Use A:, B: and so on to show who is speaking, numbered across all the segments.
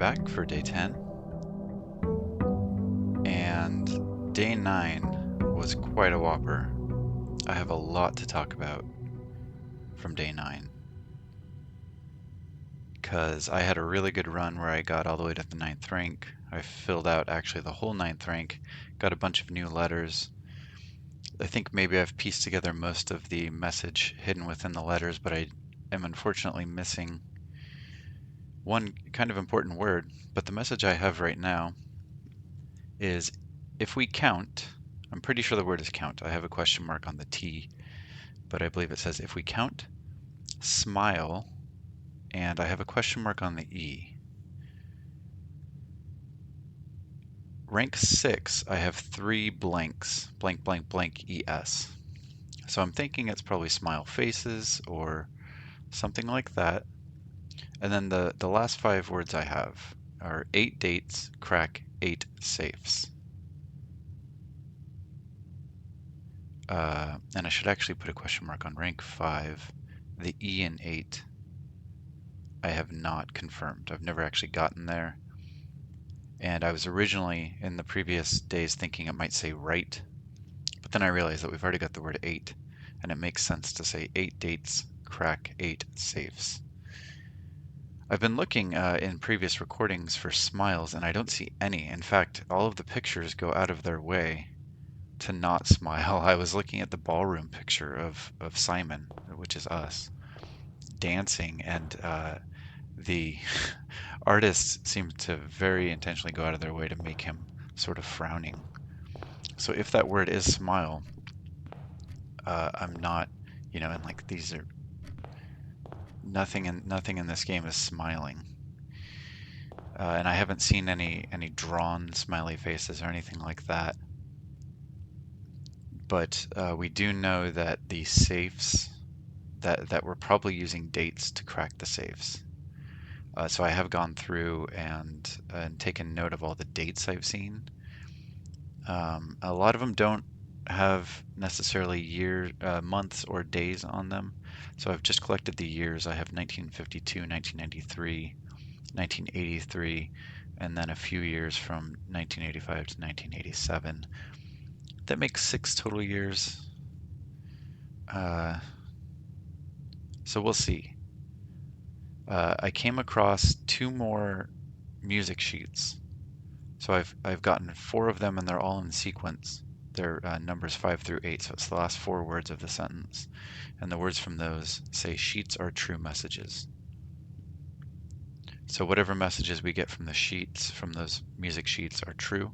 A: back for day 10, and day 9 was quite a whopper. I have a lot to talk about from day 9 because I had a really good run where I got all the way to the ninth rank. I filled out actually the whole ninth rank, got a bunch of new letters. I think maybe I've pieced together most of the message hidden within the letters, but I am unfortunately missing one kind of important word. But the message I have right now is if we count, I'm pretty sure the word is count. I have a question mark on the T, but I believe it says if we count, smile, and I have a question mark on the E. Rank 6, I have 3 blanks, blank, blank, blank, ES. So I'm thinking it's probably smile faces or something like that. And then the last 5 words I have are 8 dates, crack 8 safes. And I should actually put a question mark on rank 5. The E in 8, I have not confirmed. I've never actually gotten there. And I was originally in the previous days thinking it might say right, but then I realized that we've already got the word 8, and it makes sense to say 8 dates, crack 8 safes. I've been looking in previous recordings for smiles, and I don't see any. In fact, all of the pictures go out of their way to not smile. I was looking at the ballroom picture of Simon, which is us, dancing, and the artists seem to very intentionally go out of their way to make him sort of frowning. So if that word is smile, I'm not, and like these are nothing in this game is smiling, and I haven't seen any drawn smiley faces or anything like that. But we do know that the safes that we're probably using dates to crack the safes. So I have gone through and taken note of all the dates I've seen. A lot of them don't have necessarily months or days on them. So I've just collected the years. I have 1952, 1993, 1983, and then a few years from 1985 to 1987. That makes 6 total years. Uh, so we'll see. I came across 2 more music sheets. So I've gotten 4 of them, and they're all in sequence. They're numbers 5 through 8, so it's the last 4 words of the sentence. And the words from those say sheets are true messages. So whatever messages we get from the sheets, from those music sheets, are true.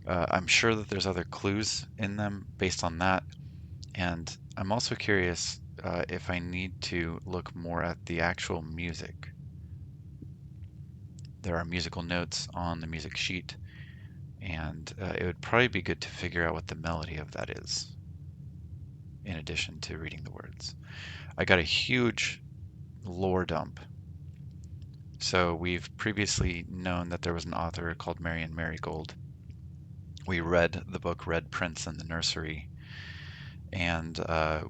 A: I'm sure that there's other clues in them based on that. And I'm also curious if I need to look more at the actual music. There are musical notes on the music sheet, and it would probably be good to figure out what the melody of that is, in addition to reading the words. I got a huge lore dump. So we've previously known that there was an author called Marion Marigold. We read the book Red Prince in the nursery, and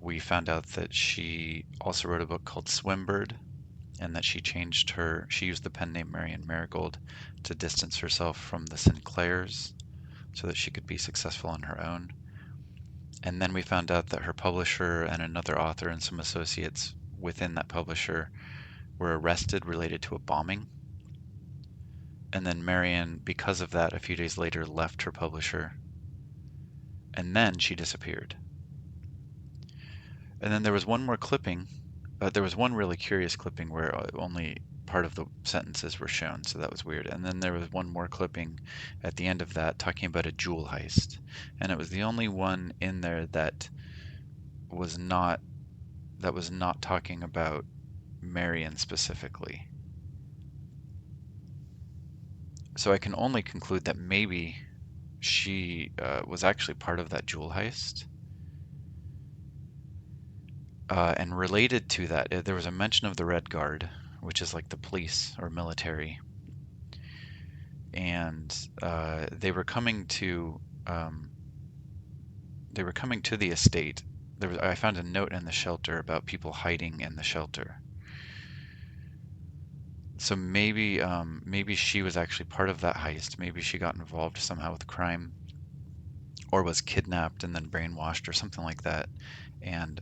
A: we found out that she also wrote a book called Swimbird, and that she used the pen name Marion Marigold to distance herself from the Sinclairs so that she could be successful on her own. And then we found out that her publisher and another author and some associates within that publisher were arrested related to a bombing. And then Marion, because of that, a few days later left her publisher. And then she disappeared. And then there was one more clipping. There was one really curious clipping where only part of the sentences were shown, so that was weird. And then there was one more clipping at the end of that talking about a jewel heist. And it was the only one in there that was not talking about Marion specifically. So I can only conclude that maybe she was actually part of that jewel heist. And related to that, there was a mention of the Red Guard, which is like the police or military, and they were coming to the estate. I found a note in the shelter about people hiding in the shelter. So maybe she was actually part of that heist. Maybe she got involved somehow with crime, or was kidnapped and then brainwashed, or something like that. And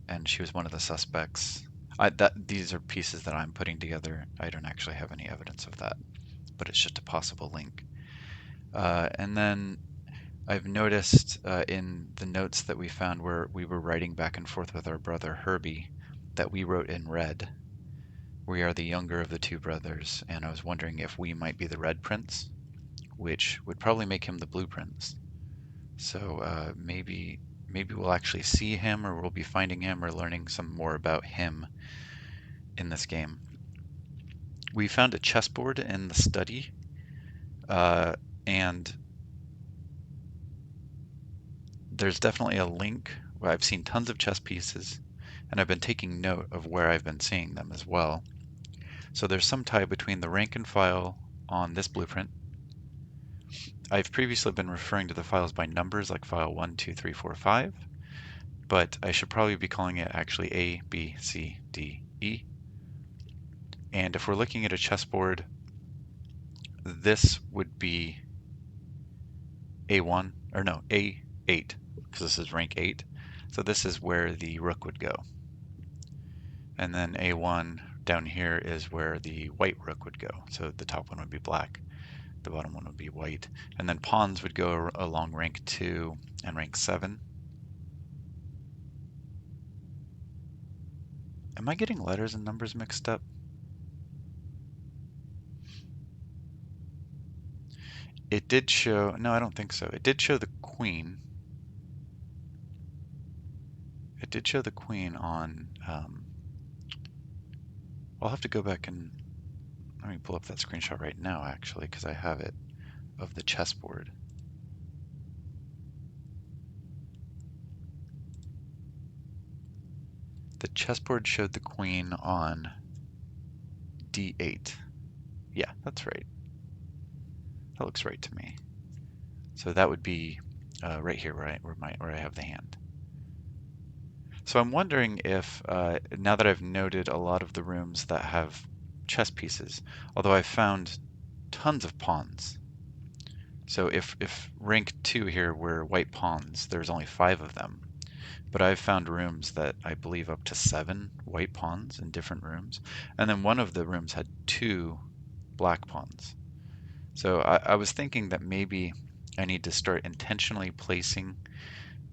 A: and she was one of the suspects. These are pieces that I'm putting together. I don't actually have any evidence of that, but it's just a possible link. And then I've noticed in the notes that we found where we were writing back and forth with our brother Herbie that we wrote in red. We are the younger of the two brothers, and I was wondering if we might be the Red Prince, which would probably make him the Blue Prince. So maybe we'll actually see him, or we'll be finding him, or learning some more about him in this game. We found a chessboard in the study, and there's definitely a link where I've seen tons of chess pieces, and I've been taking note of where I've been seeing them as well. So there's some tie between the rank and file on this blueprint. I've previously been referring to the files by numbers, like file 1, 2, 3, 4, 5, but I should probably be calling it actually A, B, C, D, E. And if we're looking at a chessboard, this would be A1, or no, A8, because this is rank 8. So this is where the rook would go. And then A1 down here is where the white rook would go. So the top one would be black, the bottom one would be white. And then pawns would go along rank 2 and rank 7. Am I getting letters and numbers mixed up? It did show, no, I don't think so. It did show the queen. It did show the queen on, I'll have to go back and, let me pull up that screenshot right now, actually, because I have it, of the chessboard. The chessboard showed the queen on D8. Yeah, that's right. That looks right to me. So that would be right here where I have the hand. So I'm wondering if, now that I've noted a lot of the rooms that have chess pieces, although I've found tons of pawns. So if rank 2 here were white pawns, there's only 5 of them. But I've found rooms that I believe up to 7 white pawns in different rooms. And then one of the rooms had 2 black pawns. So I was thinking that maybe I need to start intentionally placing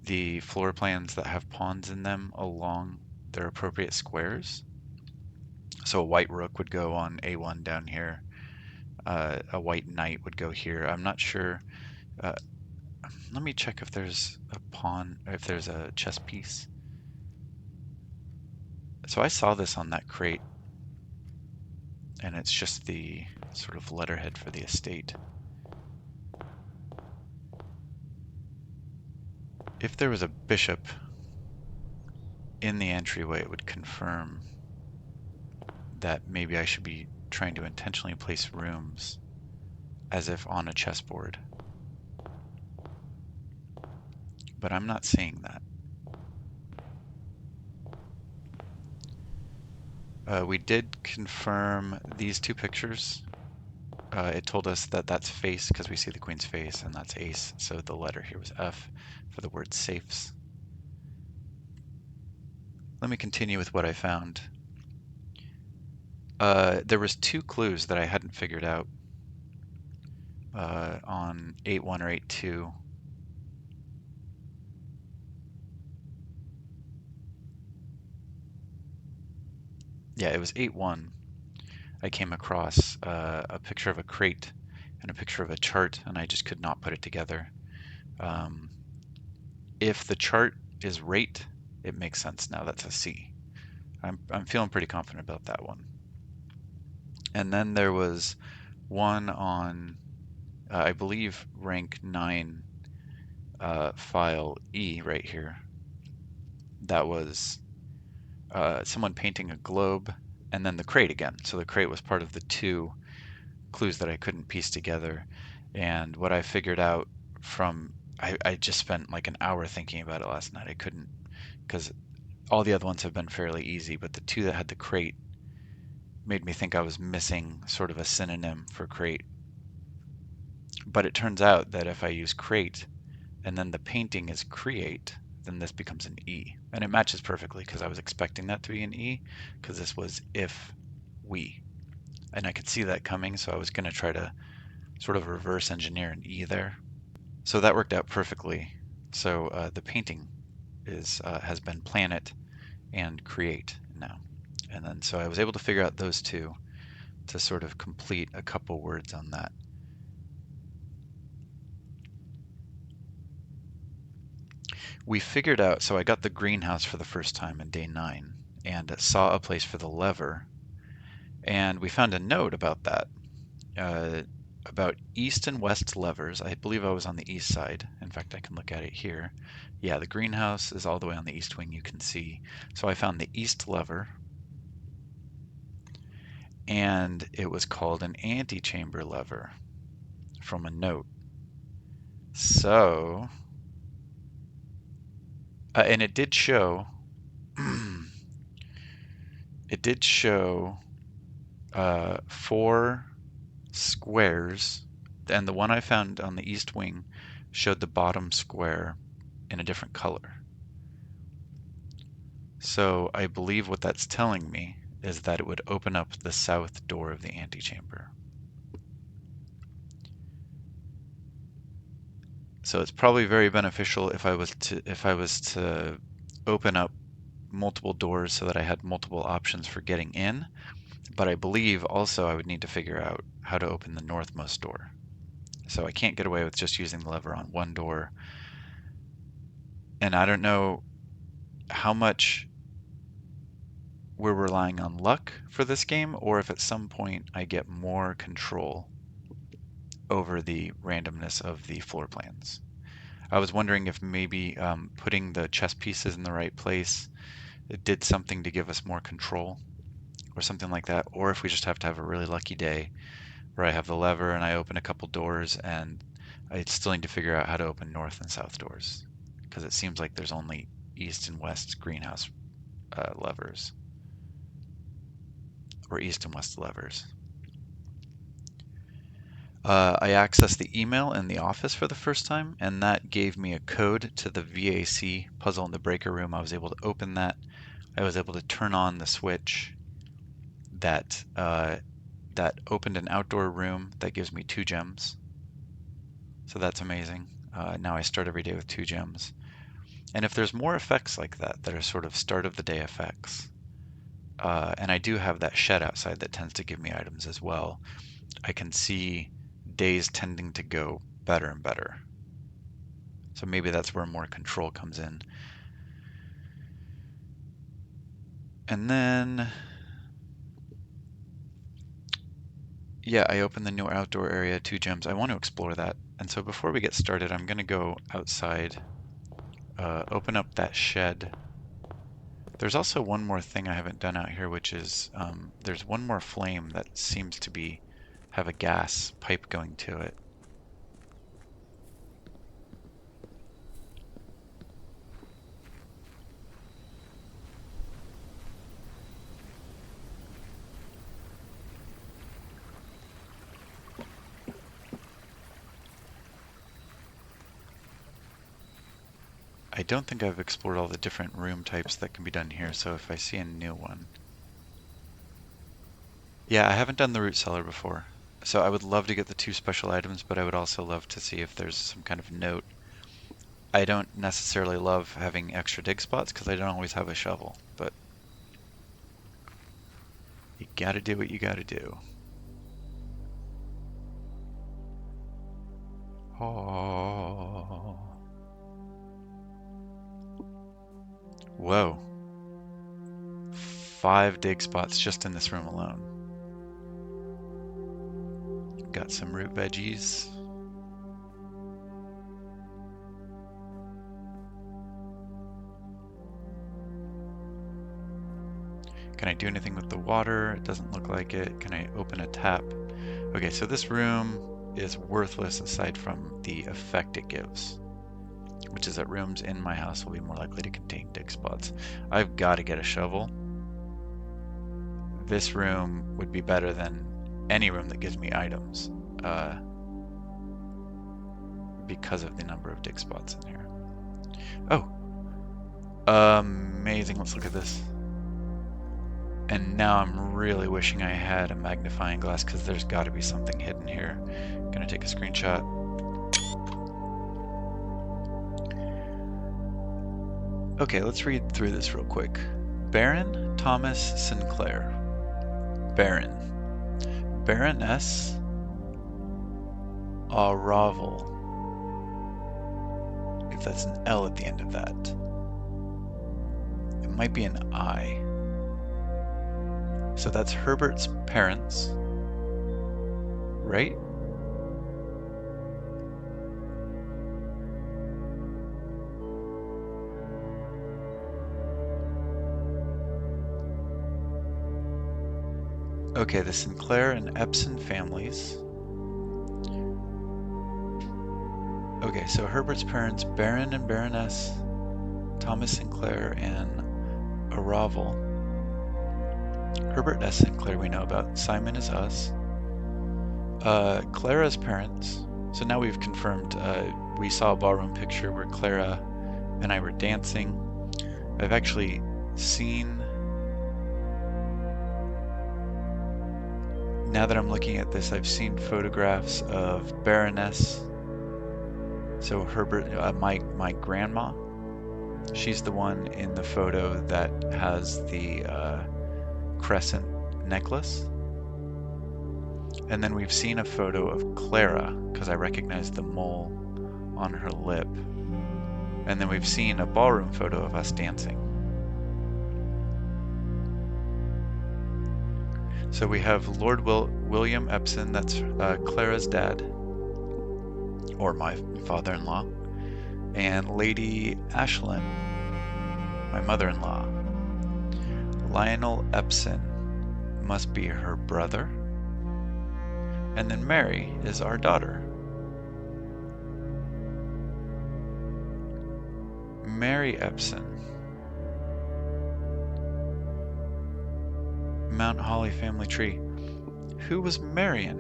A: the floor plans that have pawns in them along their appropriate squares. So a white rook would go on A1 down here. A white knight would go here. I'm not sure. Uh, Let me check if there's a pawn, or if there's a chess piece. So I saw this on that crate, and it's just the sort of letterhead for the estate. If there was a bishop in the entryway, it would confirm that maybe I should be trying to intentionally place rooms as if on a chessboard. But I'm not seeing that. We did confirm these two pictures. It told us that that's face because we see the queen's face, and that's ace, so the letter here was F for the word safes. Let me continue with what I found. There was 2 clues that I hadn't figured out on 8-1 or 8-2. Yeah, it was 8-1. I came across a picture of a crate and a picture of a chart, and I just could not put it together. If the chart is rate, it makes sense now. That's a C. I'm feeling pretty confident about that one. And then there was one on, I believe, rank 9 file E right here. That was someone painting a globe, and then the crate again. So the crate was part of the 2 clues that I couldn't piece together. And what I figured out from, I just spent like an hour thinking about it last night. I couldn't, because all the other ones have been fairly easy, but the 2 that had the crate, made me think I was missing sort of a synonym for crate. But it turns out that if I use crate and then the painting is create, then this becomes an E. And it matches perfectly because I was expecting that to be an E because this was if we. And I could see that coming, so I was going to try to sort of reverse engineer an E there. So that worked out perfectly. So the painting has been planet and create now. And then so I was able to figure out those two to sort of complete a couple words on that. We figured out, so I got the greenhouse for the first time in day 9 and saw a place for the lever. And we found a note about that, about east and west levers. I believe I was on the east side. In fact, I can look at it here. Yeah, the greenhouse is all the way on the east wing, you can see. So I found the east lever, and it was called an antechamber lever from a note. So, and it did show, it did show 4 squares, and the one I found on the east wing showed the bottom square in a different color. So I believe what that's telling me is that it would open up the south door of the antechamber. So it's probably very beneficial if I was to open up multiple doors so that I had multiple options for getting in. But I believe also I would need to figure out how to open the northmost door. So I can't get away with just using the lever on one door. And I don't know how much we're relying on luck for this game, or if at some point I get more control over the randomness of the floor plans. I was wondering if maybe putting the chess pieces in the right place, it did something to give us more control or something like that, or if we just have to have a really lucky day where I have the lever and I open a couple doors and I still need to figure out how to open north and south doors, because it seems like there's only east and west greenhouse levers, or east and west levers. I accessed the email in the office for the first time, and that gave me a code to the VAC puzzle in the breaker room. I was able to open that. I was able to turn on the switch that that opened an outdoor room that gives me 2 gems. So that's amazing. Now I start every day with 2 gems. And if there's more effects like that that are sort of start of the day effects, and I do have that shed outside that tends to give me items as well, I can see days tending to go better and better. So maybe that's where more control comes in. And then, yeah, I opened the new outdoor area, 2 gems. I want to explore that. And so before we get started, I'm going to go outside, open up that shed. There's also one more thing I haven't done out here, which is there's one more flame that seems to have a gas pipe going to it. I don't think I've explored all the different room types that can be done here, so if I see a new one. Yeah, I haven't done the root cellar before, so I would love to get the 2 special items, but I would also love to see if there's some kind of note. I don't necessarily love having extra dig spots because I don't always have a shovel, but you gotta do what you gotta do. Oh. Whoa. 5 dig spots just in this room alone. Got some root veggies. Can I do anything with the water? It doesn't look like it. Can I open a tap? Okay, so this room is worthless aside from the effect it gives, which is that rooms in my house will be more likely to contain dig spots. I've got to get a shovel. this room would be better than any room that gives me items, because of the number of dig spots in here. Oh, amazing. Let's look at this. And now I'm really wishing I had a magnifying glass, because there's got to be something hidden here. I'm gonna take a screenshot. Okay, let's read through this real quick. Baron Thomas Sinclair. Baron. Baroness Aravel. If that's an L at the end of that. It might be an I. So that's Herbert's parents, right? Okay, the Sinclair and Epson families. Okay, so Herbert's parents, Baron and Baroness Thomas Sinclair and Aravel. Herbert S. Sinclair we know about. Simon is us. Clara's parents. So now we've confirmed, we saw a ballroom picture where Clara and I were dancing. I've actually seen, now that I'm looking at this, I've seen photographs of Baroness. So Herbert, my grandma, she's the one in the photo that has the crescent necklace. And then we've seen a photo of Clara, because I recognize the mole on her lip. And then we've seen a ballroom photo of us dancing. So we have Lord William Epson, that's Clara's dad, or my father-in-law, and Lady Ashlyn, my mother-in-law. Lionel Epson must be her brother. And then Mary is our daughter. Mary Epson. Mount Holly family tree. Who was Marion?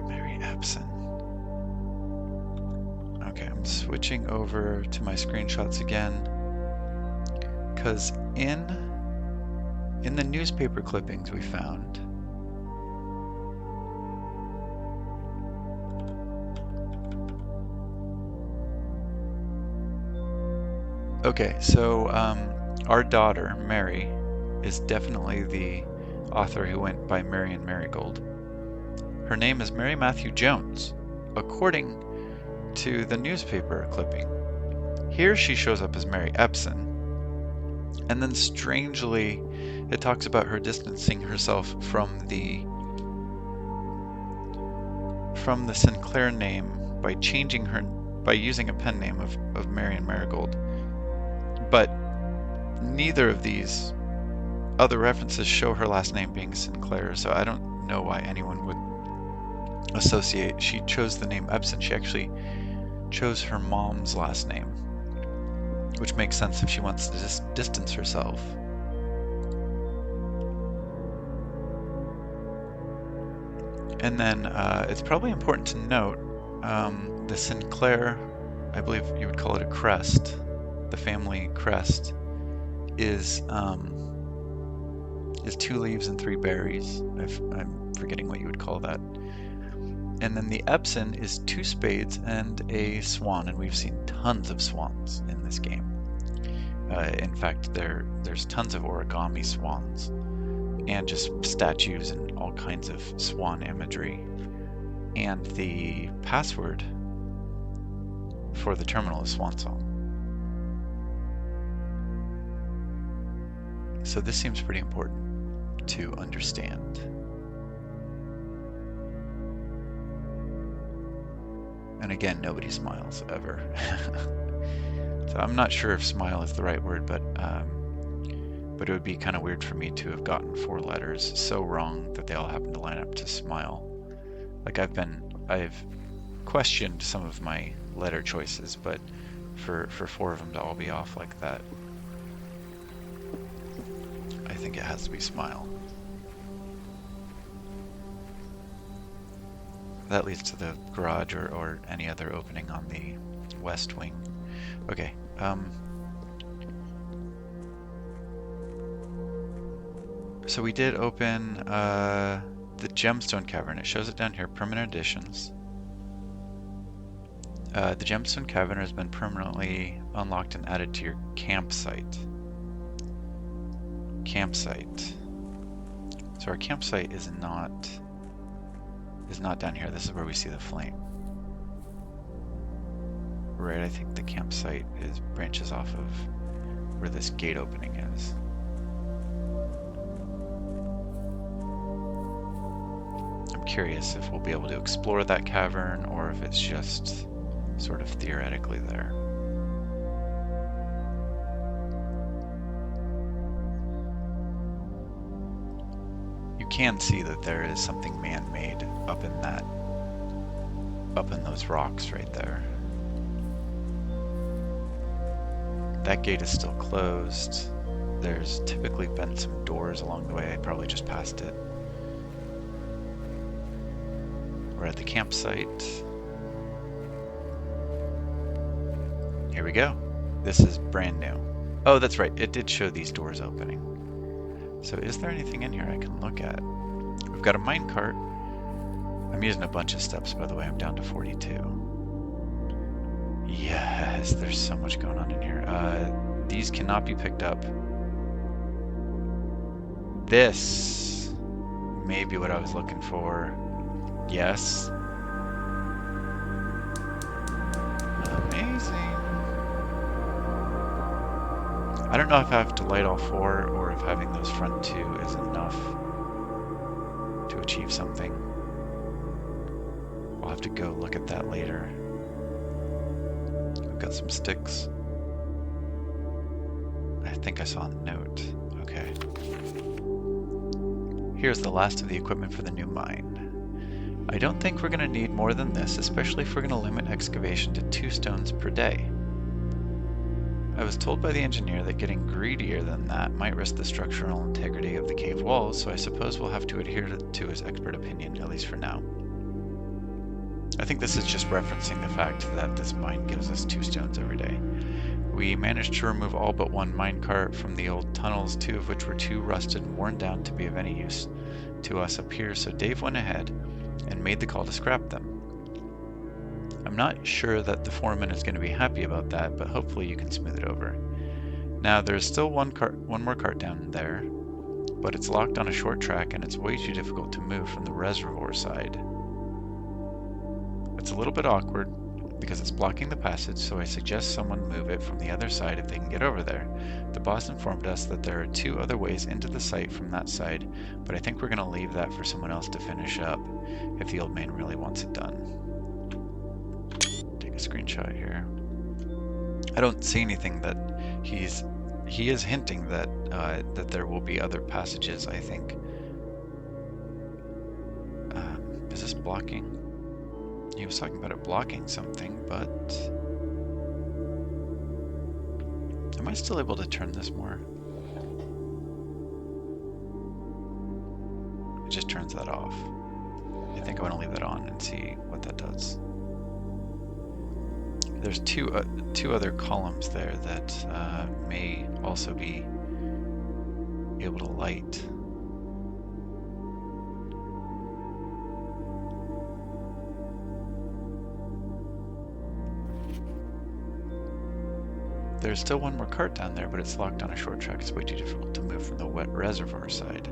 A: Mary Epson. Okay, I'm switching over to my screenshots again, because in the newspaper clippings we found, okay, so our daughter Mary is definitely the author who went by Marion Marigold. Her name is Mary Matthew Jones, according to the newspaper clipping. Here she shows up as Mary Epson, and then strangely it talks about her distancing herself from the Sinclair name by using a pen name of Marion Marigold. But neither of these other references show her last name being Sinclair, so I don't know why anyone would associate. She chose the name Epson. She actually chose her mom's last name, which makes sense if she wants to distance herself. And then it's probably important to note the Sinclair, I believe you would call it a crest, the family crest, is 2 leaves and 3 berries. I'm forgetting what you would call that. And then the Epson is 2 spades and a swan, and we've seen tons of swans in this game. In fact, there's tons of origami swans, and just statues and all kinds of swan imagery. And the password for the terminal is Swan Song. So this seems pretty important to understand. And again, nobody smiles ever. So I'm not sure if smile is the right word, but it would be kind of weird for me to have gotten 4 letters so wrong that they all happen to line up to smile. Like I've questioned some of my letter choices, but for 4 of them to all be off like that think it has to be Smile. That leads to the garage or any other opening on the west wing. Okay, so we did open the Gemstone Cavern. It shows it down here, permanent additions. The Gemstone Cavern has been permanently unlocked and added to your campsite. Campsite. So our campsite is not down here. This is where we see the flame. Right, I think the campsite branches off of where this gate opening is. I'm curious if we'll be able to explore that cavern or if it's just sort of theoretically there. You can see that there is something man-made up in those rocks right there. That gate is still closed. There's typically been some doors along the way. I probably just passed it. We're at the campsite. Here we go. This is brand new. Oh, that's right. It did show these doors opening. So is there anything in here I can look at? We've got a minecart. I'm using a bunch of steps, by the way. I'm down to 42. Yes, there's so much going on in here. These cannot be picked up. This may be what I was looking for. Yes. Amazing. I don't know if I have to light all four or if having those front two is enough to achieve something. We'll have to go look at that later. I've got some sticks. I think I saw a note. Okay. Here's the last of the equipment for the new mine. I don't think we're going to need more than this, especially if we're going to limit excavation to 2 stones per day. I was told by the engineer that getting greedier than that might risk the structural integrity of the cave walls, so I suppose we'll have to adhere to his expert opinion, at least for now. I think this is just referencing the fact that this mine gives us 2 stones every day. We managed to remove all but 1 minecart from the old tunnels, 2 of which were too rusted and worn down to be of any use to us up here, so Dave went ahead and made the call to scrap them. I'm not sure that the foreman is going to be happy about that, but hopefully you can smooth it over. Now there's still one more cart down there, but it's locked on a short track and it's way too difficult to move from the reservoir side. It's a little bit awkward because it's blocking the passage, so I suggest someone move it from the other side if they can get over there. The boss informed us that there are 2 other ways into the site from that side, but I think we're going to leave that for someone else to finish up if the old man really wants it done. Take a screenshot here. I don't see anything that he is hinting that that there will be other passages, I think. Is this blocking? He was talking about it blocking something, but am I still able to turn this more? It just turns that off. I think I want to leave that on and see what that does. There's two other columns there that may also be able to light. There's still 1 more cart down there, but it's locked on a short track. It's way too difficult to move from the wet reservoir side,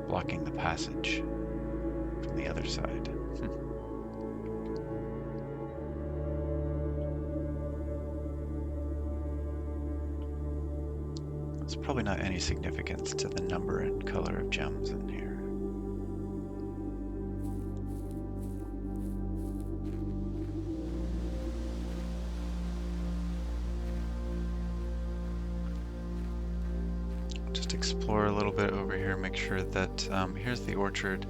A: blocking the passage from the other side. There's probably not any significance to the number and color of gems in here. Just explore a little bit over here, make sure that here's the orchard.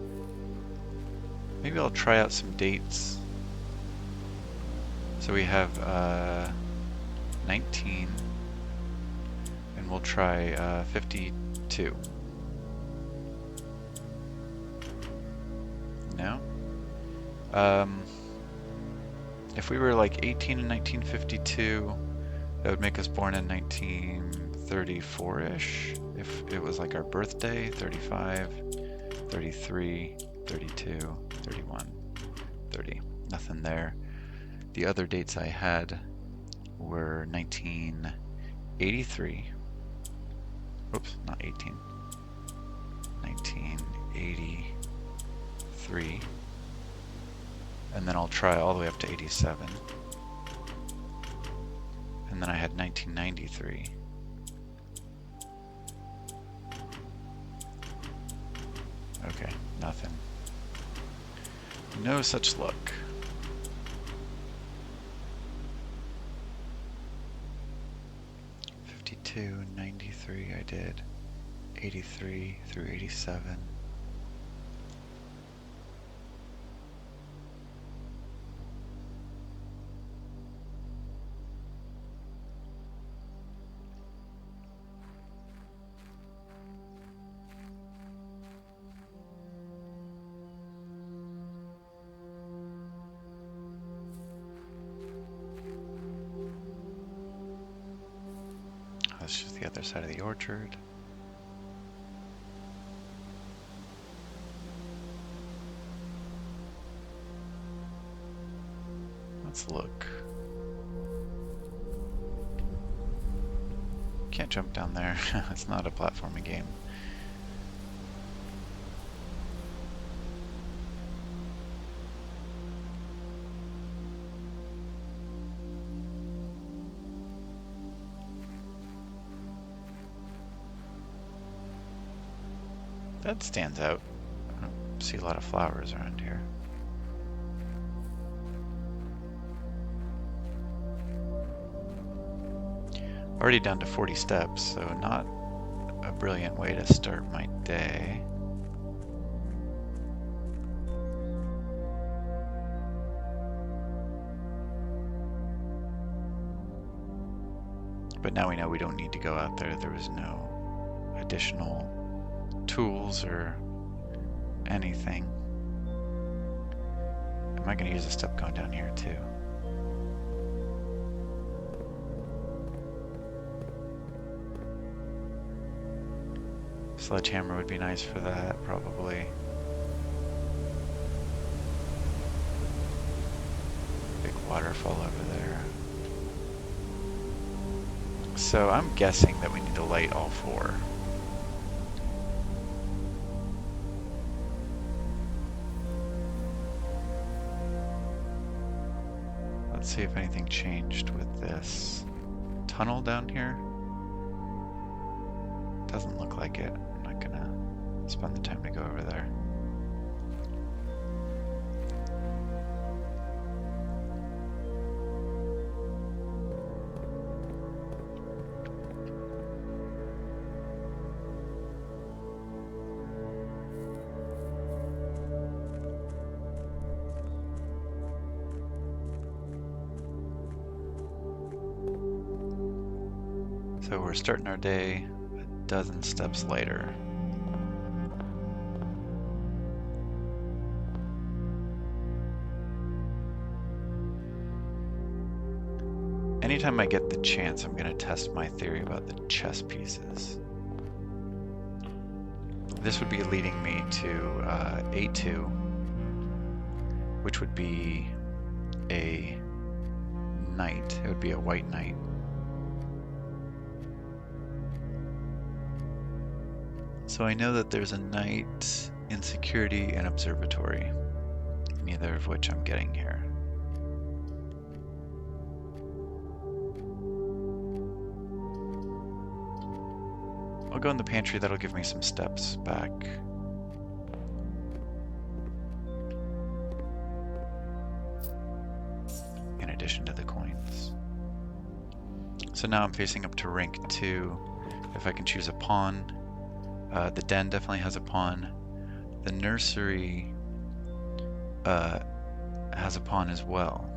A: Maybe I'll try out some dates. So we have 19, and we'll try 52. No? If we were like 18 in 1952, that would make us born in 1934-ish. If it was like our birthday, 35, 33, 32, 31, 30. Nothing there. The other dates I had were 1983. Oops, not 18. 1983. And then I'll try all the way up to 87. And then I had 1993. Okay, nothing. No such luck. '52, '93 I did. 83 through 87. That's just the other side of the orchard. Let's look. Can't jump down there. It's not a platforming game. That stands out. I don't see a lot of flowers around here. Already down to 40 steps, so not a brilliant way to start my day. But now we know we don't need to go out there. There was no additional tools or anything. Am I going to use a step going down here too? Sledgehammer would be nice for that, probably. Big waterfall over there. So I'm guessing that we need to light all four. Let's see if anything changed with this tunnel down here. Doesn't look like it. I'm not gonna spend the time to go over there. So we're starting our day a dozen steps later. Anytime I get the chance, I'm going to test my theory about the chess pieces. This would be leading me to A2, which would be a knight. It would be a white knight. So I know that there's a knight in security and observatory, neither of which I'm getting here. I'll go in the pantry, that'll give me some steps back. In addition to the coins. So now I'm facing up to rank 2. If I can choose a pawn. The den definitely has a pawn. The nursery has a pawn as well.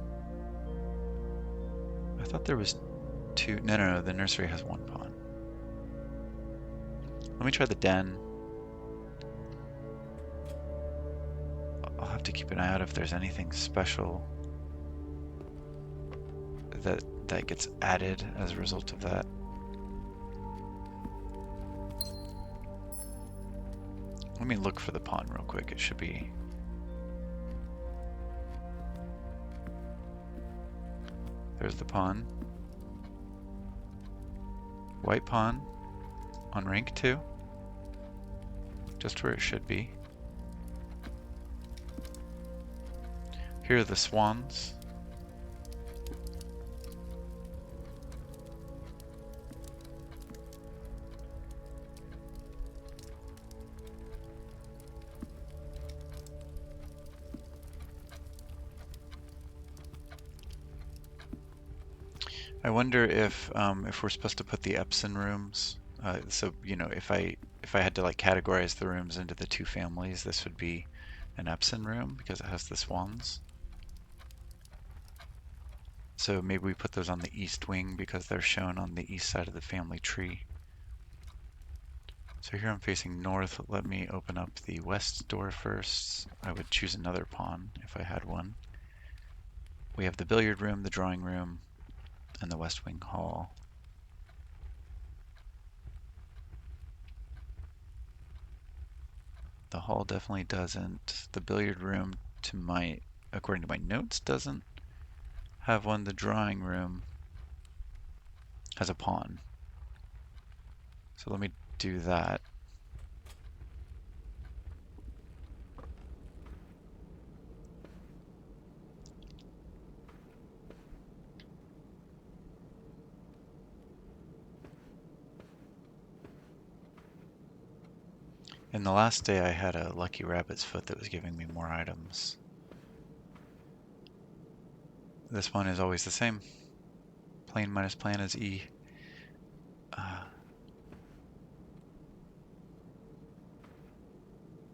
A: I thought there was 2. No, the nursery has 1 pawn. Let me try the den. I'll have to keep an eye out if there's anything special that gets added as a result of that. Let me look for the pawn real quick. It should be... There's the pawn. White pawn on rank 2. Just where it should be. Here are the swans. I wonder if we're supposed to put the Epson rooms. So you know, if I had to like categorize the rooms into the two families, this would be an Epson room because it has the swans. So maybe we put those on the east wing because they're shown on the east side of the family tree. So here I'm facing north. Let me open up the west door first. I would choose another pawn if I had one. We have the billiard room, the drawing room, and the west wing hall. The hall definitely doesn't. The billiard room, according to my notes, doesn't have one. The drawing room has a pawn. So let me do that. In the last day I had a lucky rabbit's foot that was giving me more items. This one is always the same. Plain minus plan is E.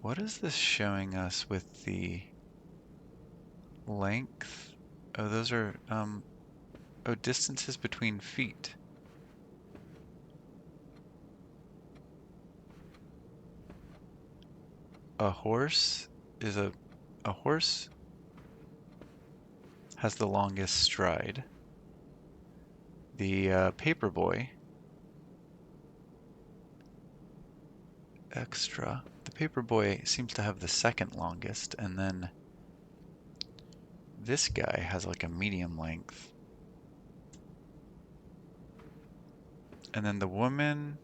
A: What is this showing us with the length? Oh, those are, distances between feet. A horse is a horse has the longest stride. The paperboy extra. The paperboy seems to have the second longest, and then this guy has like a medium length. And then the woman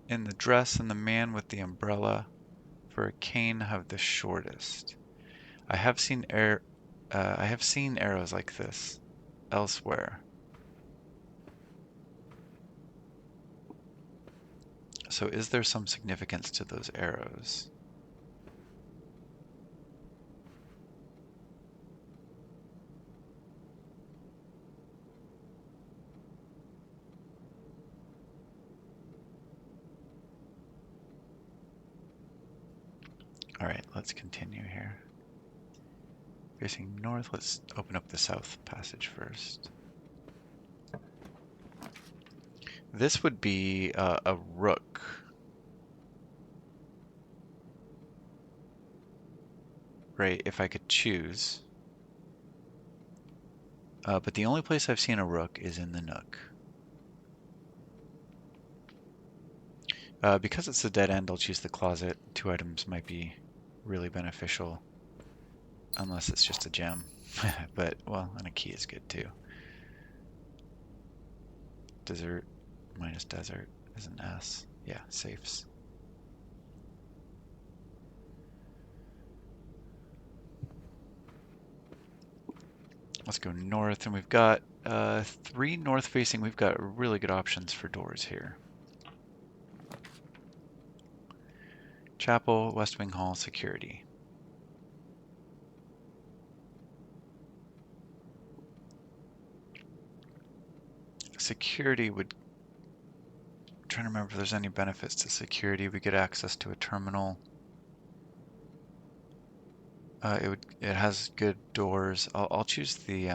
A: in the dress and the man with the umbrella for a cane have the shortest. I have seen arrows like this elsewhere. So is there some significance to those arrows? All right, let's continue here. Facing north, let's open up the south passage first. This would be a rook. Right, if I could choose. But the only place I've seen a rook is in the nook. Because it's a dead end, I'll choose the closet. 2 items might be really beneficial. Unless it's just a gem. But, well, and a key is good too. Dessert minus desert is an S. Yeah, safes. Let's go north, and we've got 3 north facing. We've got really good options for doors here. Chapel, West Wing Hall, security. Security would... I'm trying to remember if there's any benefits to security. We get access to a terminal. It has good doors. I'll choose the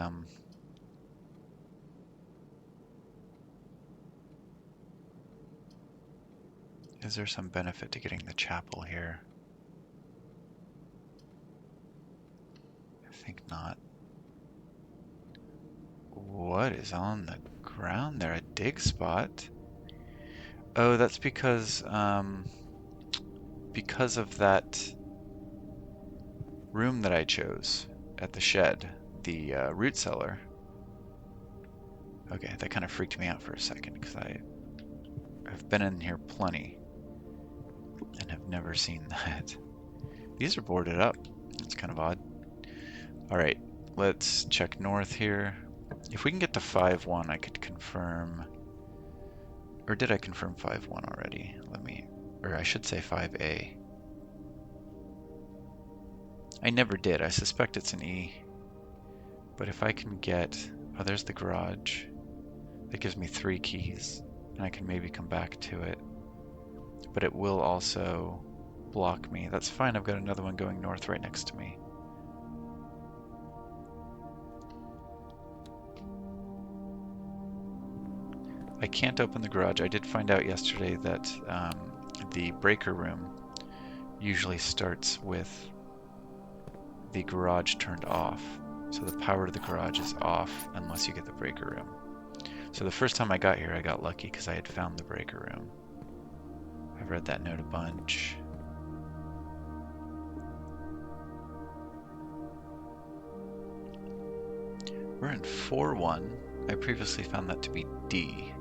A: Is there some benefit to getting the chapel here? I think not. What is on the ground there? A dig spot? Oh, that's because of that room that I chose at the shed, the root cellar. Okay, that kind of freaked me out for a second because I've been in here plenty and have never seen that. These are boarded up. It's kind of odd. All right, let's check north here. If we can get to 5-1, I could confirm. Or did I confirm 5-1 already? Or I should say 5A. I never did. I suspect it's an E. But if I can get, oh, there's the garage. That gives me 3 keys, and I can maybe come back to it. But it will also block me. That's fine. I've got another one going north right next to me. I can't open the garage. I did find out yesterday that the breaker room usually starts with the garage turned off. So the power to the garage is off unless you get the breaker room. So the first time I got here, I got lucky because I had found the breaker room. I've read that note a bunch. We're in 4-1. I previously found that to be D.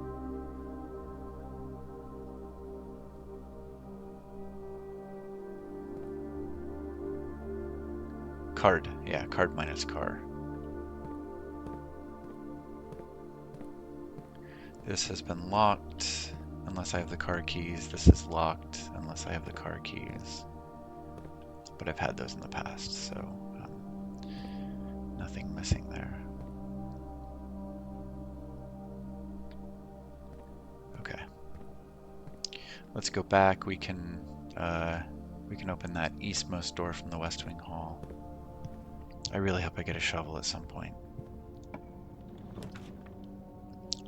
A: Card. Yeah, card minus car. This has been locked unless I have the car keys. This is locked unless I have the car keys. But I've had those in the past, so nothing missing there. Okay. Let's go back. We can open that eastmost door from the West Wing Hall. I really hope I get a shovel at some point.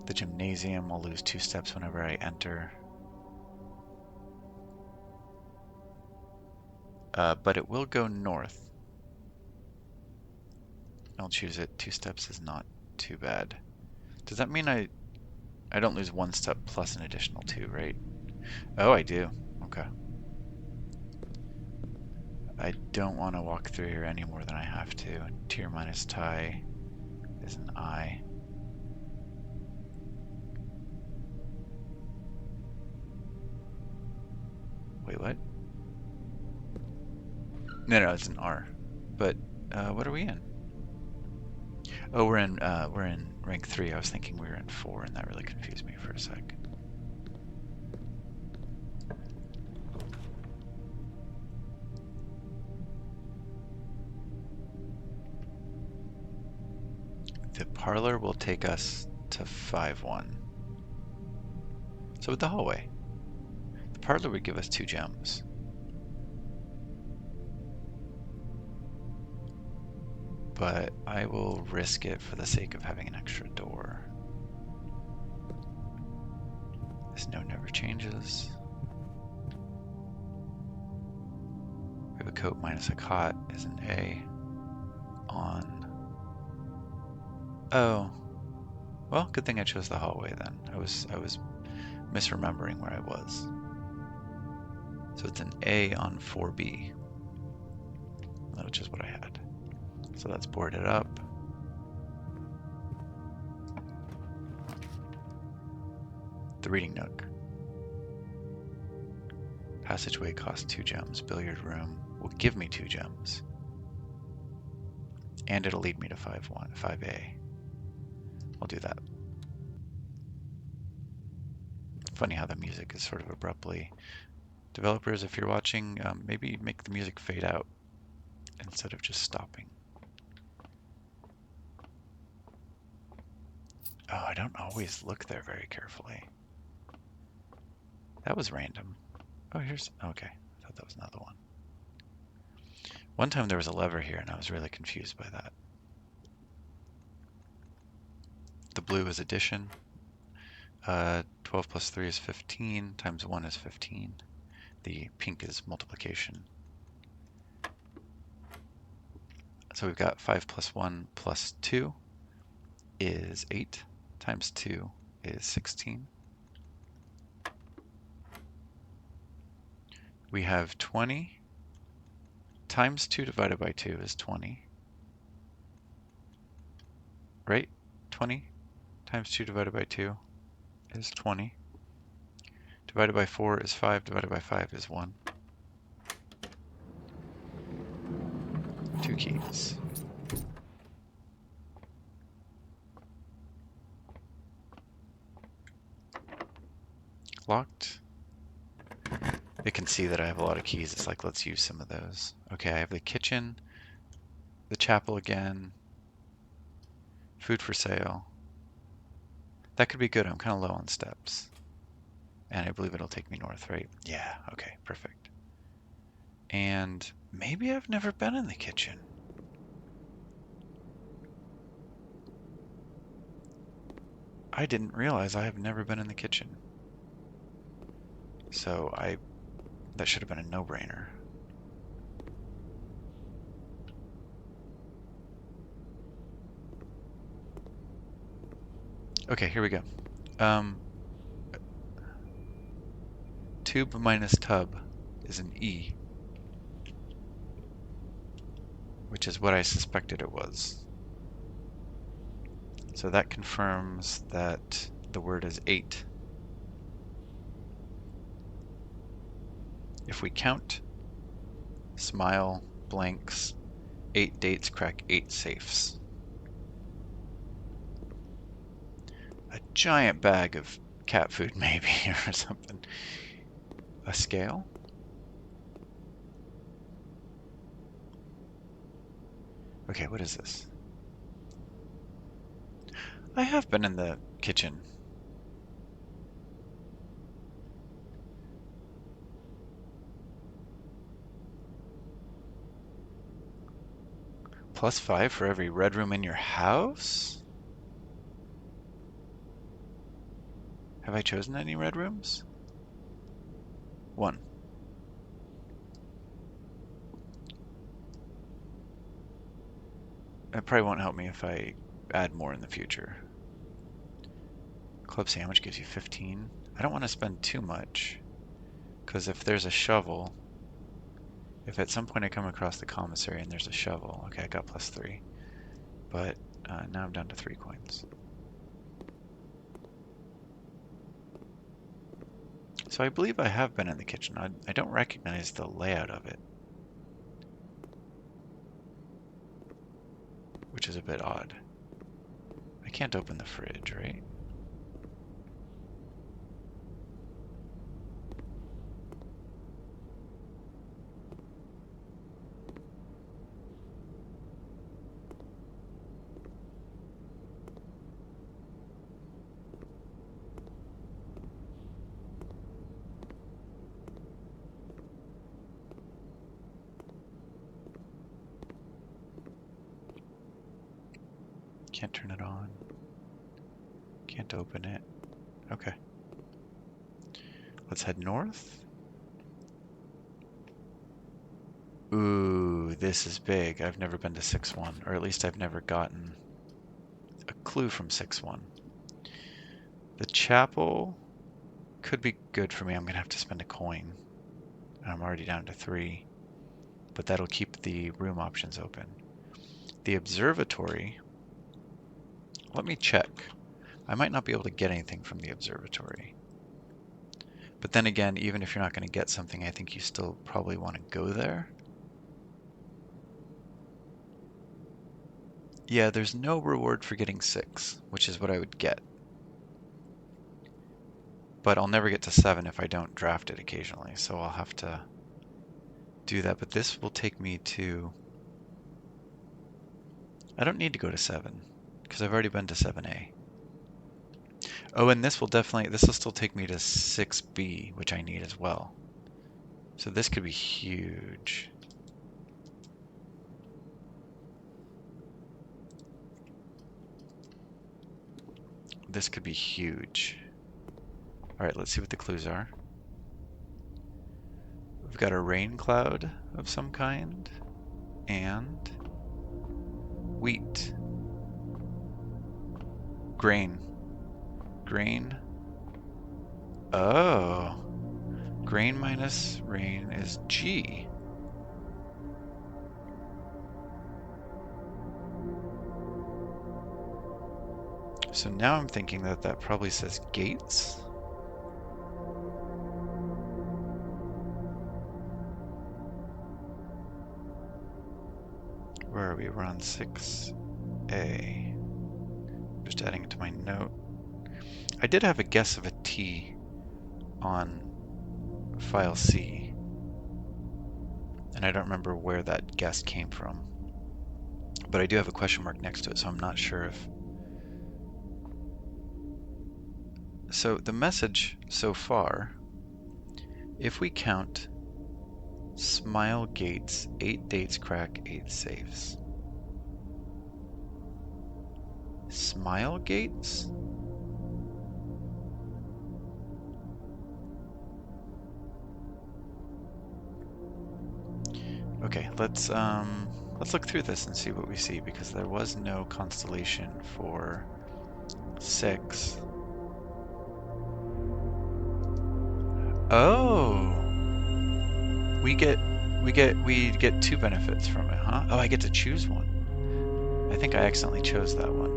A: The gymnasium, I'll lose 2 steps whenever I enter. But it will go north. I'll choose it. 2 steps is not too bad. Does that mean I don't lose 1 step plus an additional 2, right? Oh, I do. Okay. I don't want to walk through here any more than I have to. Tier minus tie is an I. Wait, what? No, it's an R. But what are we in? Oh, we're in rank 3. I was thinking we were in 4, and that really confused me for a sec. The parlor will take us to 5-1. So with the hallway. The parlor would give us 2 gems. But I will risk it for the sake of having an extra door. This note never changes. We have a coat minus a cot is an A. On. Oh. Well, good thing I chose the hallway then. I was misremembering where I was. So it's an A on 4B, which is what I had. So that's boarded up. The reading nook. Passageway costs 2 gems. Billiard room will give me 2 gems. And it'll lead me to 5A. I'll do that. Funny how the music is sort of abruptly. Developers, if you're watching, maybe make the music fade out instead of just stopping. Oh, I don't always look there very carefully. That was random. Oh, okay. I thought that was another one. One time there was a lever here and I was really confused by that. The blue is addition. 12 plus 3 is 15, times 1 is 15. the pink is multiplication. So we've got 5 plus 1 plus 2 is 8 times 2 is 16. We have 20 times 2 divided by 2 is 20. Right? 20 times 2 divided by 2 is 20. Divided by 4 is 5. Divided by 5 is 1. 2 keys. Locked. It can see that I have a lot of keys. It's like, let's use some of those. Okay, I have the kitchen, the chapel again, food for sale. That could be good. I'm kind of low on steps. And I believe it'll take me north, right? Yeah, okay, perfect. And maybe I've never been in the kitchen. I didn't realize I have never been in the kitchen. So that should have been a no-brainer. Okay, here we go. Tube minus tub is an E, which is what I suspected it was. So that confirms that the word is 8. If we count, smile, blanks, 8 dates crack 8 safes. A giant bag of cat food maybe or something. A scale? Okay, what is this? I have been in the kitchen. +5 for every red room in your house? Have I chosen any red rooms? 1. It probably won't help me if I add more in the future. Club sandwich gives you 15. I don't want to spend too much, because if there's a shovel, if at some point I come across the commissary and there's a shovel, okay, I got +3. But now I'm down to 3 coins. So I believe I have been in the kitchen. I don't recognize the layout of it, which is a bit odd. I can't open the fridge, right? Can't turn it on. Can't open it. Okay. Let's head north. Ooh, this is big. I've never been to 6-1, or at least I've never gotten a clue from 6-1. The chapel could be good for me. I'm gonna have to spend a coin. I'm already down to 3, but that'll keep the room options open. The observatory, let me check. I might not be able to get anything from the observatory. But then again, even if you're not going to get something, I think you still probably want to go there. Yeah, there's no reward for getting 6, which is what I would get. But I'll never get to 7 if I don't draft it occasionally, so I'll have to do that. But this will take me to... I don't need to go to 7, because I've already been to 7A. Oh, and this will still take me to 6B, which I need as well. So this could be huge. This could be huge. All right, let's see what the clues are. We've got a rain cloud of some kind, and wheat. Grain. Grain. Oh. Grain minus rain is G. So now I'm thinking that that probably says gates. Where are we? We're on 6A. Just adding it to my note. I did have a guess of a T on file C, and I don't remember where that guess came from. But I do have a question mark next to it, so I'm not sure if... So the message so far, if we count Smile Gates, 8 dates crack, 8 safes. Smile Gates? Okay, let's look through this and see what we see, because there was no constellation for 6. Oh, we get 2 benefits from it, huh? Oh, I get to choose one. I think I accidentally chose that one,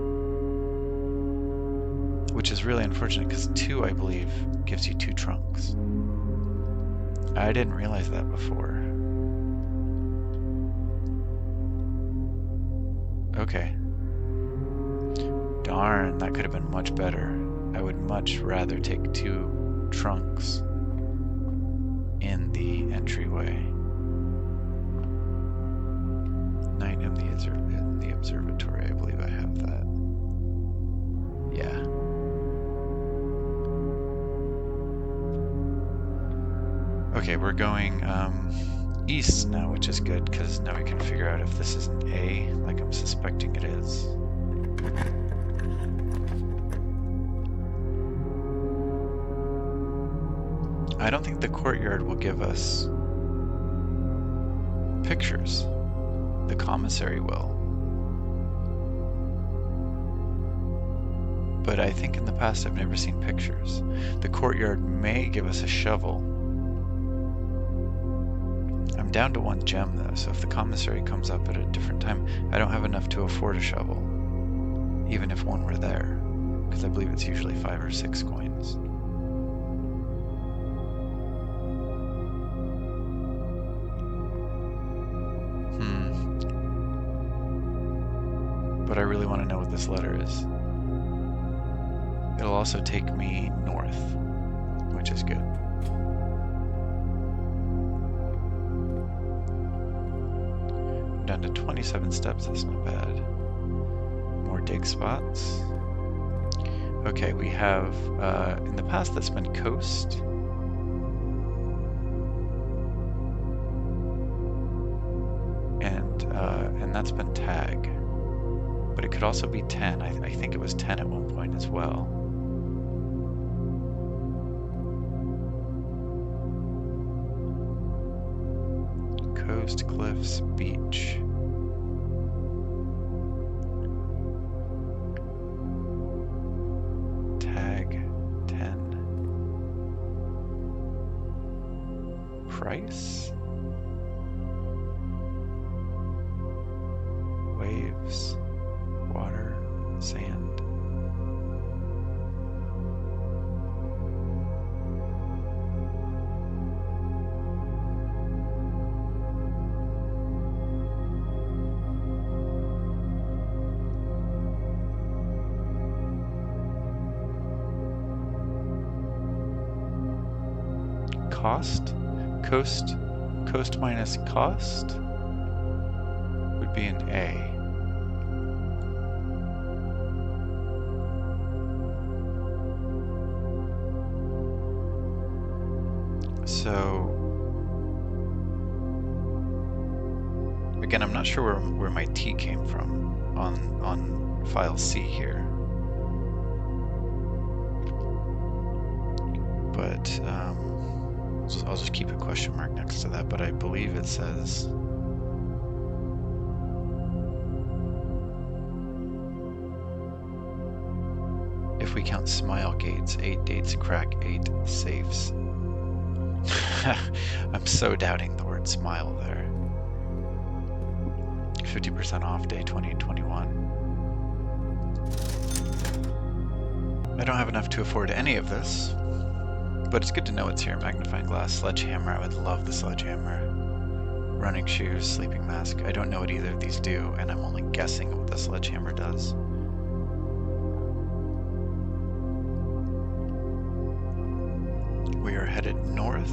A: which is really unfortunate because 2, I believe, gives you 2 trunks. I didn't realize that before. Okay. Darn, that could have been much better. I would much rather take 2 trunks in the entryway. Night in the observatory, I believe I have that. Yeah. Okay, we're going east now, which is good, because now we can figure out if this is an A, like I'm suspecting it is. I don't think the courtyard will give us pictures. The commissary will. But I think in the past I've never seen pictures. The courtyard may give us a shovel. I'm down to 1 gem though, so if the commissary comes up at a different time, I don't have enough to afford a shovel, even if one were there, because I believe it's usually 5 or 6 coins. But I really want to know what this letter is. It'll also take me north, which is good. I'm down to 27 steps, that's not bad. More dig spots. Okay, we have, in the past that's been coast. And that's been tag. But it could also be 10. I think it was 10 at one point as well. Coast, cliffs, beach. Tag 10. Price? Waves. Water, sand. Cost? Coast minus cost would be an A. So, again, I'm not sure where my T came from on file C here. But I'll just keep a question mark next to that, but I believe it says if we count smile gates, 8 dates crack 8 safes. I'm so doubting the word smile there. 50% off day 20 and 21. I don't have enough to afford any of this, but it's good to know it's here. Magnifying glass, sledgehammer. I would love the sledgehammer. Running shoes, sleeping mask. I don't know what either of these do, and I'm only guessing what the sledgehammer does. We are headed north.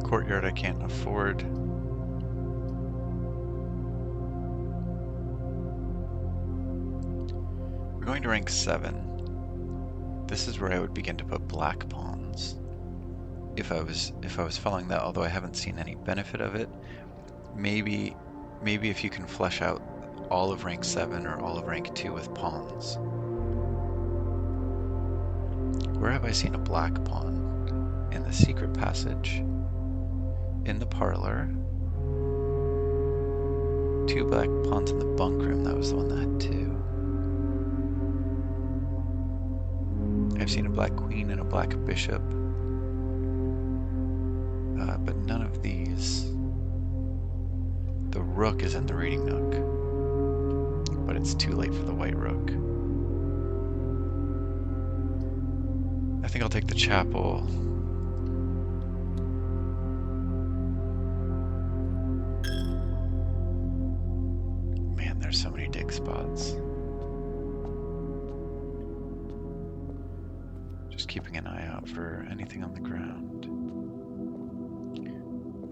A: Courtyard I can't afford. We're going to rank 7. This is where I would begin to put black pawns. If I was following that, although I haven't seen any benefit of it. Maybe if you can flesh out all of rank 7 or all of rank 2 with pawns. Where have I seen a black pawn? In the secret passage. In the parlor. 2 black pawns in the bunk room. That was the one that had 2. I've seen a black queen and a black bishop. But none of these. The rook is in the reading nook. But it's too late for the white rook. I think I'll take the chapel. Man, there's so many dig spots. Just keeping an eye out for anything on the ground.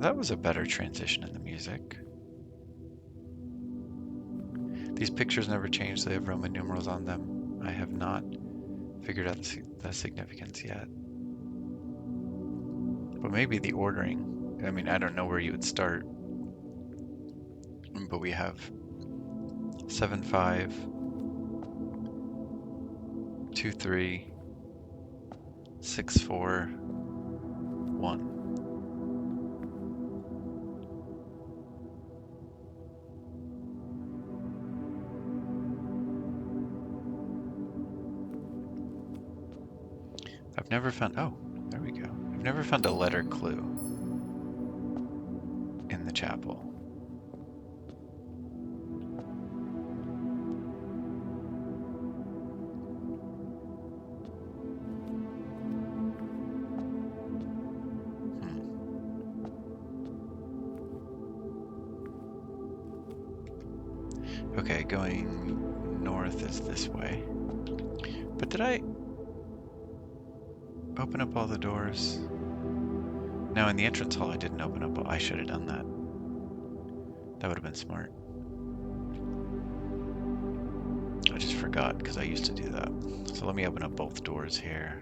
A: That was a better transition in the music. These pictures never change. They have Roman numerals on them. I have not figured out the significance yet. But maybe the ordering. I mean, I don't know where you would start. But we have 7-5, 2-3, 6-4, 1. I've never found, oh, there we go. I've never found a letter clue in the chapel. Okay, going north is this way. But did I open up all the doors? No, in the entrance hall I didn't open up. I should have done that. That would have been smart. I just forgot because I used to do that. So let me open up both doors here.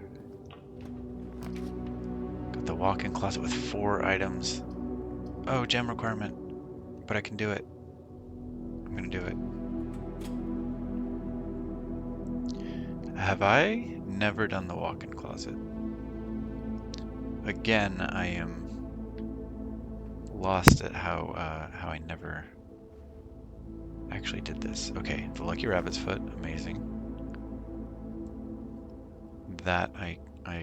A: Got the walk-in closet with 4 items. Oh, gem requirement. But I can do it. I'm gonna do it. Have I never done the walk-in closet? Again, I am lost at how I never actually did this. Okay, the Lucky Rabbit's Foot, amazing. That I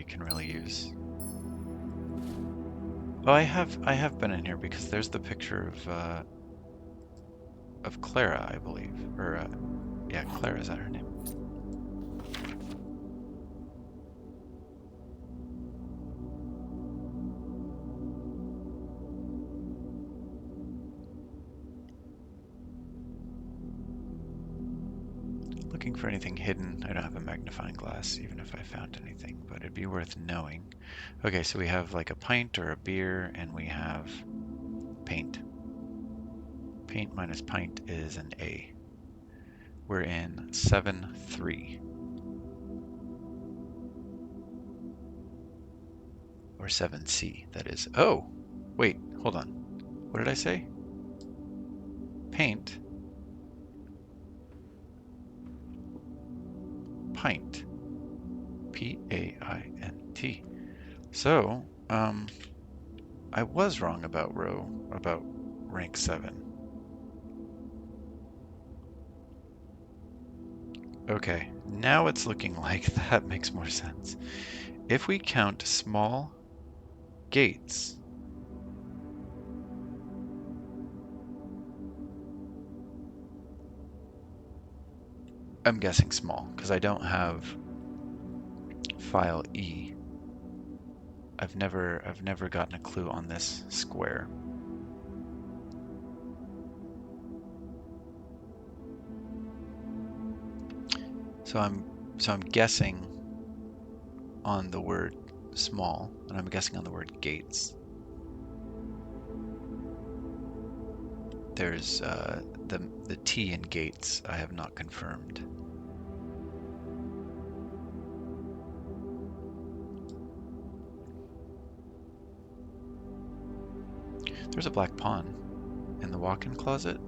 A: can really use. Oh, I have been in here because there's the picture of Clara, I believe, or yeah, Clara, is that her name? Looking for anything hidden. I don't have a magnifying glass, even if I found anything, but it'd be worth knowing. Okay, so we have like a pint or a beer, and we have paint. Paint minus pint is an A. We're in 7-3. Or 7C, that is. Oh, wait, hold on. What did I say? Paint pint. P-A-I-N-T. So, I was wrong about rank 7. Okay, now it's looking like that makes more sense. If we count small gates, I'm guessing small because I don't have file E. I've never gotten a clue on this square. So I'm guessing on the word small, and I'm guessing on the word gates. There's the T in gates I have not confirmed. There's a black pawn in the walk-in closet.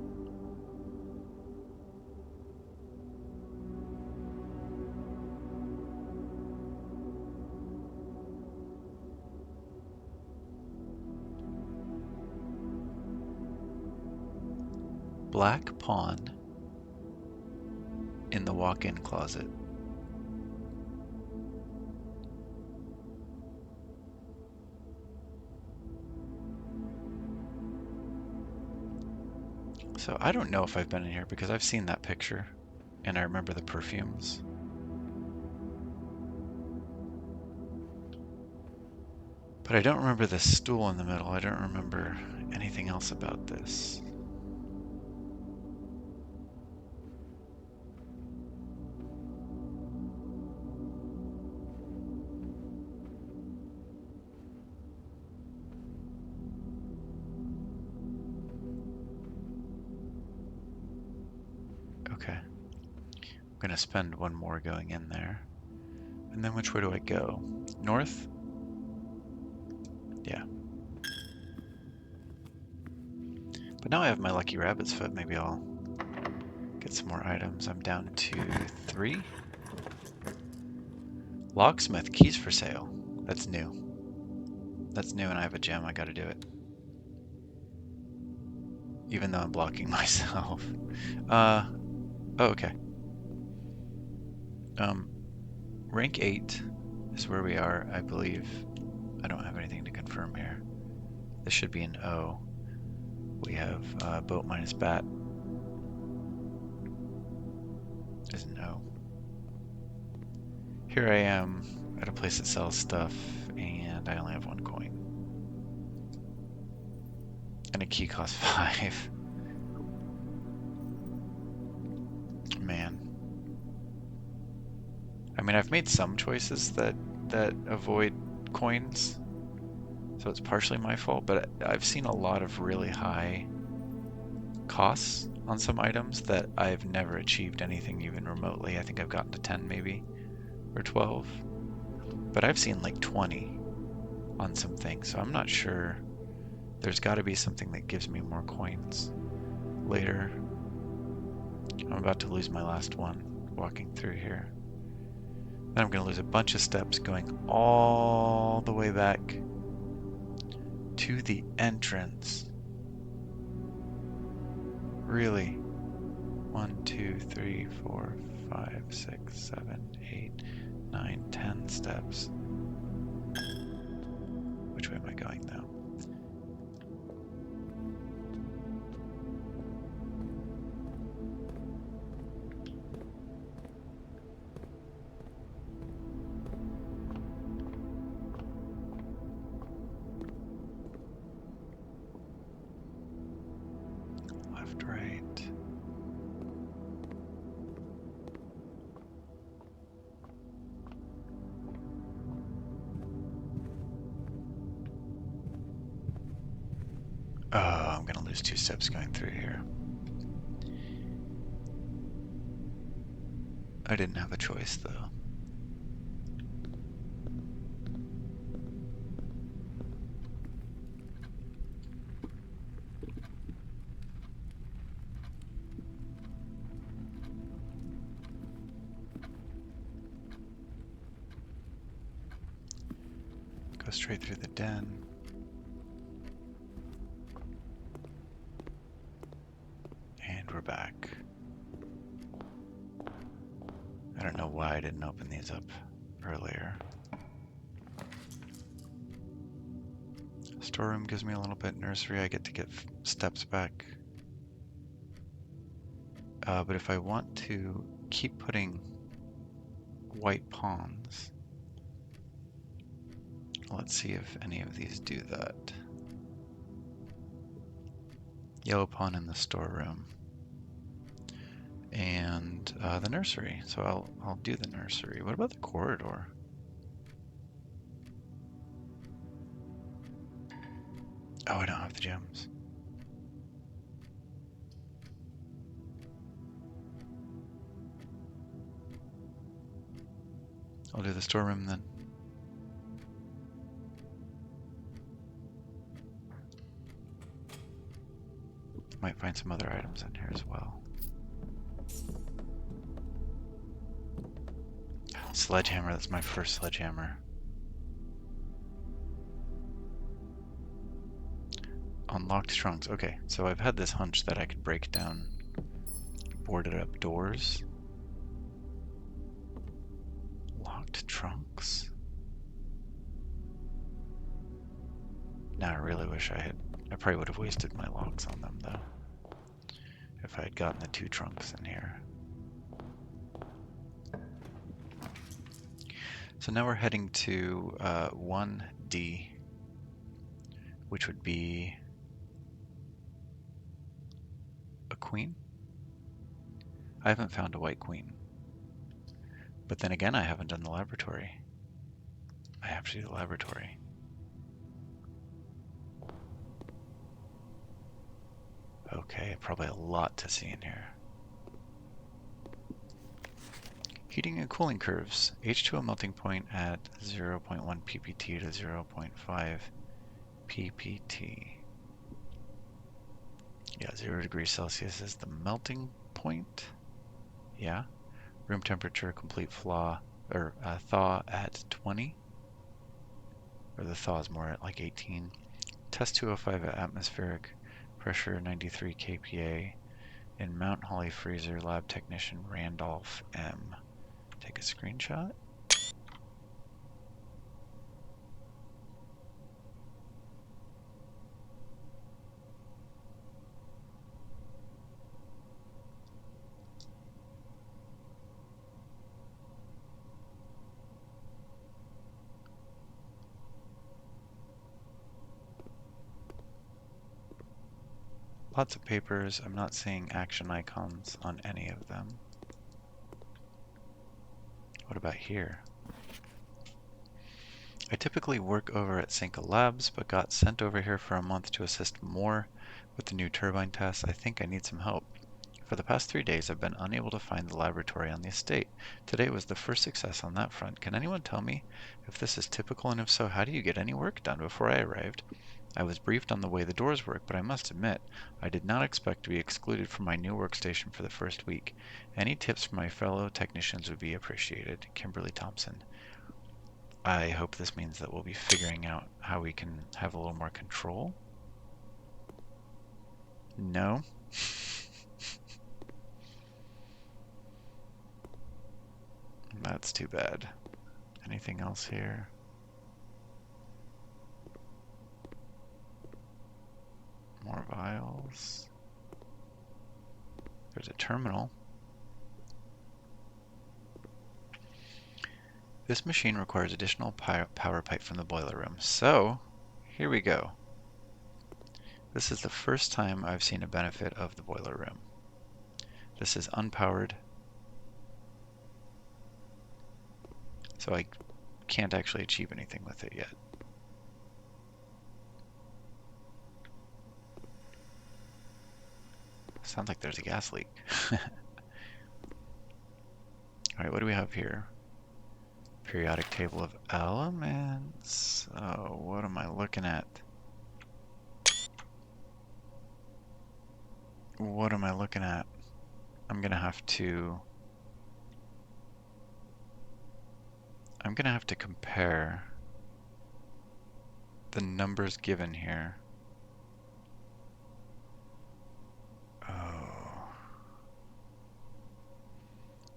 A: Black pawn in the walk-in closet. So I don't know if I've been in here because I've seen that picture and I remember the perfumes. But I don't remember the stool in the middle. I don't remember anything else about this. Okay. I'm gonna spend one more going in there. And then which way do I go? North? Yeah. But now I have my lucky rabbit's foot. Maybe I'll get some more items. I'm down to 3. Locksmith, keys for sale. That's new. That's new and I have a gem. I gotta do it. Even though I'm blocking myself. Oh, okay. Rank 8 is where we are, I believe. I don't have anything to confirm here. This should be an O. We have boat minus bat is an O. Here I am at a place that sells stuff, and I only have 1 coin. And a key costs 5. Man. I mean, I've made some choices that avoid coins, so it's partially my fault, but I've seen a lot of really high costs on some items that I've never achieved anything even remotely. I think I've gotten to 10 maybe, or 12. But I've seen like 20 on some things, so I'm not sure. There's got to be something that gives me more coins later. I'm about to lose my last one walking through here. Then I'm going to lose a bunch of steps going all the way back to the entrance. Really? 1, 2, 3, 4, 5, 6, 7, 8, 9, 10 steps. Which way am I going now? Left, right. Oh, I'm gonna lose 2 steps going through here. I didn't have a choice though. Go straight through the den. And we're back. I don't know why I didn't open these up earlier. Storeroom gives me a little bit. Nursery, I get to get steps back. But if I want to keep putting white pawns, let's see if any of these do that. Yellow pawn in the storeroom. And the nursery. So I'll do the nursery. What about the corridor? Oh, I don't have the gems. I'll do the storeroom then. Might find some other items in here as well. Sledgehammer, that's my first sledgehammer. Unlocked trunks. Okay, so I've had this hunch that I could break down boarded up doors. Locked trunks. Now I really wish I probably would have wasted my locks on them though, if I had gotten the 2 trunks in here. So now we're heading to 1D, which would be a queen. I haven't found a white queen. But then again, I haven't done the laboratory. I have to do the laboratory. Okay, probably a lot to see in here. Heating and cooling curves. H2O melting point at 0.1 ppt to 0.5 ppt. Yeah, 0 degrees Celsius is the melting point. Yeah. Room temperature, complete thaw at 20. Or the thaw is more at like 18. Test 205 at atmospheric pressure 93 kPa in Mount Holly freezer. Lab technician Randolph M. Take a screenshot. Lots of papers. I'm not seeing action icons on any of them. What about here? I typically work over at Cinca Labs, but got sent over here for a month to assist more with the new turbine tests. I think I need some help. For the past 3 days, I've been unable to find the laboratory on the estate. Today was the first success on that front. Can anyone tell me if this is typical, and if so, how do you get any work done before I arrived? I was briefed on the way the doors work, but I must admit, I did not expect to be excluded from my new workstation for the first week. Any tips from my fellow technicians would be appreciated. Kimberly Thompson. I hope this means that we'll be figuring out how we can have a little more control. No. That's too bad. Anything else here? More vials. There's a terminal. This machine requires additional power pipe from the boiler room. So, here we go. This is the first time I've seen a benefit of the boiler room. This is unpowered, so I can't actually achieve anything with it yet. Sounds like there's a gas leak. Alright, what do we have here? Periodic table of elements. Oh, what am I looking at? What am I looking at? I'm gonna have to compare the numbers given here. Oh.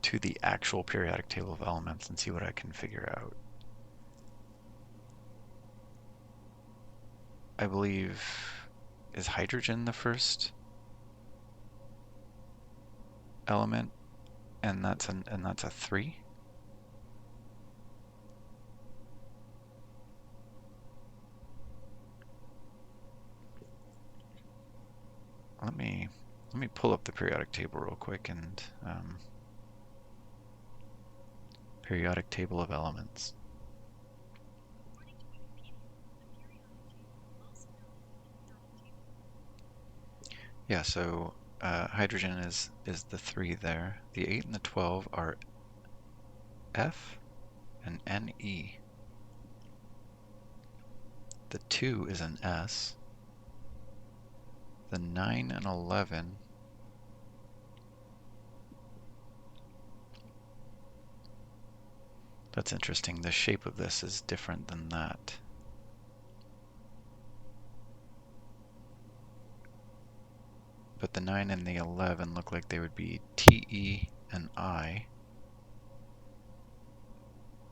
A: To the actual periodic table of elements and see what I can figure out. I believe, is hydrogen the first element? And that's a 3? Let me pull up the periodic table real quick and periodic table of elements. Yeah, so hydrogen is the 3 there. The 8 and the 12 are F and Ne. The 2 is an S. The 9 and 11 that's interesting. The shape of this is different than that. But the 9 and the 11 look like they would be Te and I.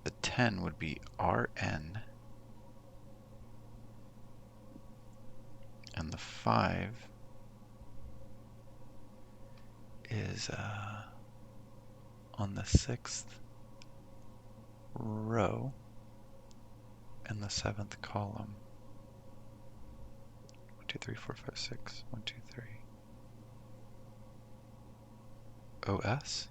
A: The 10 would be Rn. And the 5 is on the 6th row in the 7th column. 1, 2, 3, 4, 5, 6. 1, 2, 3. OS?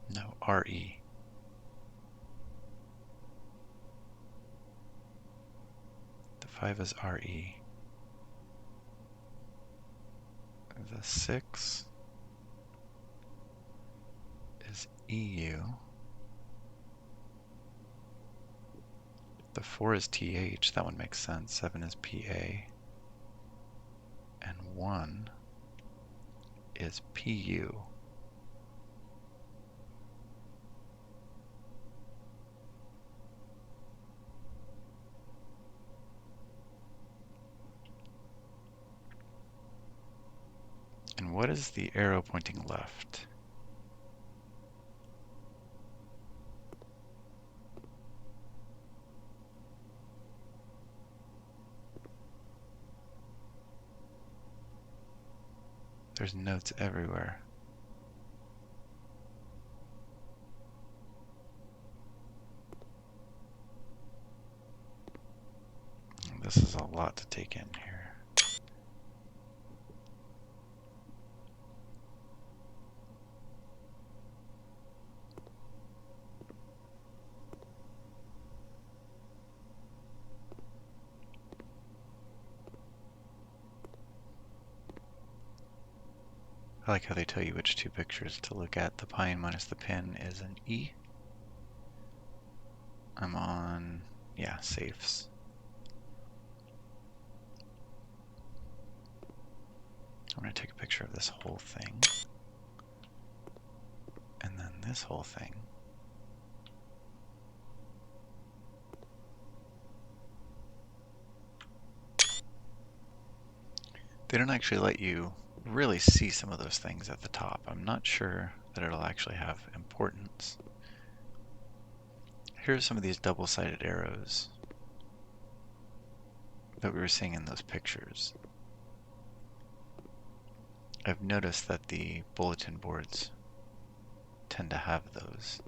A: No, RE. The 5 is RE. The 6 is EU. The 4 is TH. That one makes sense. 7 is PA. And 1 is PU. And what is the arrow pointing left? There's notes everywhere. This is a lot to take in here. I like how they tell you which 2 pictures to look at. The pine minus the pin is an E. I'm on, yeah, safes. I'm going to take a picture of this whole thing. And then this whole thing. They don't actually let you really see some of those things at the top. I'm not sure that it'll actually have importance. Here's some of these double-sided arrows that we were seeing in those pictures. I've noticed that the bulletin boards tend to have those.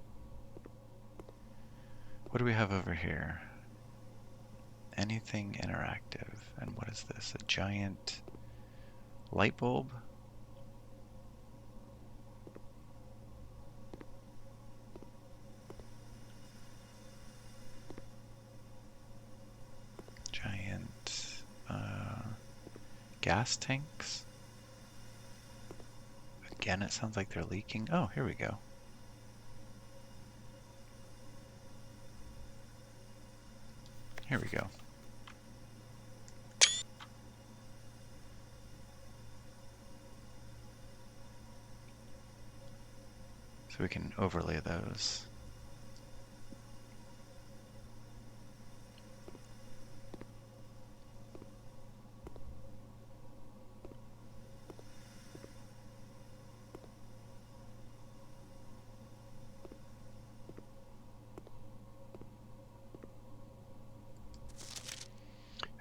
A: What do we have over here? Anything interactive. And what is this? A giant light bulb? Giant gas tanks? Again, it sounds like they're leaking. Oh, here we go. Here we go. So we can overlay those.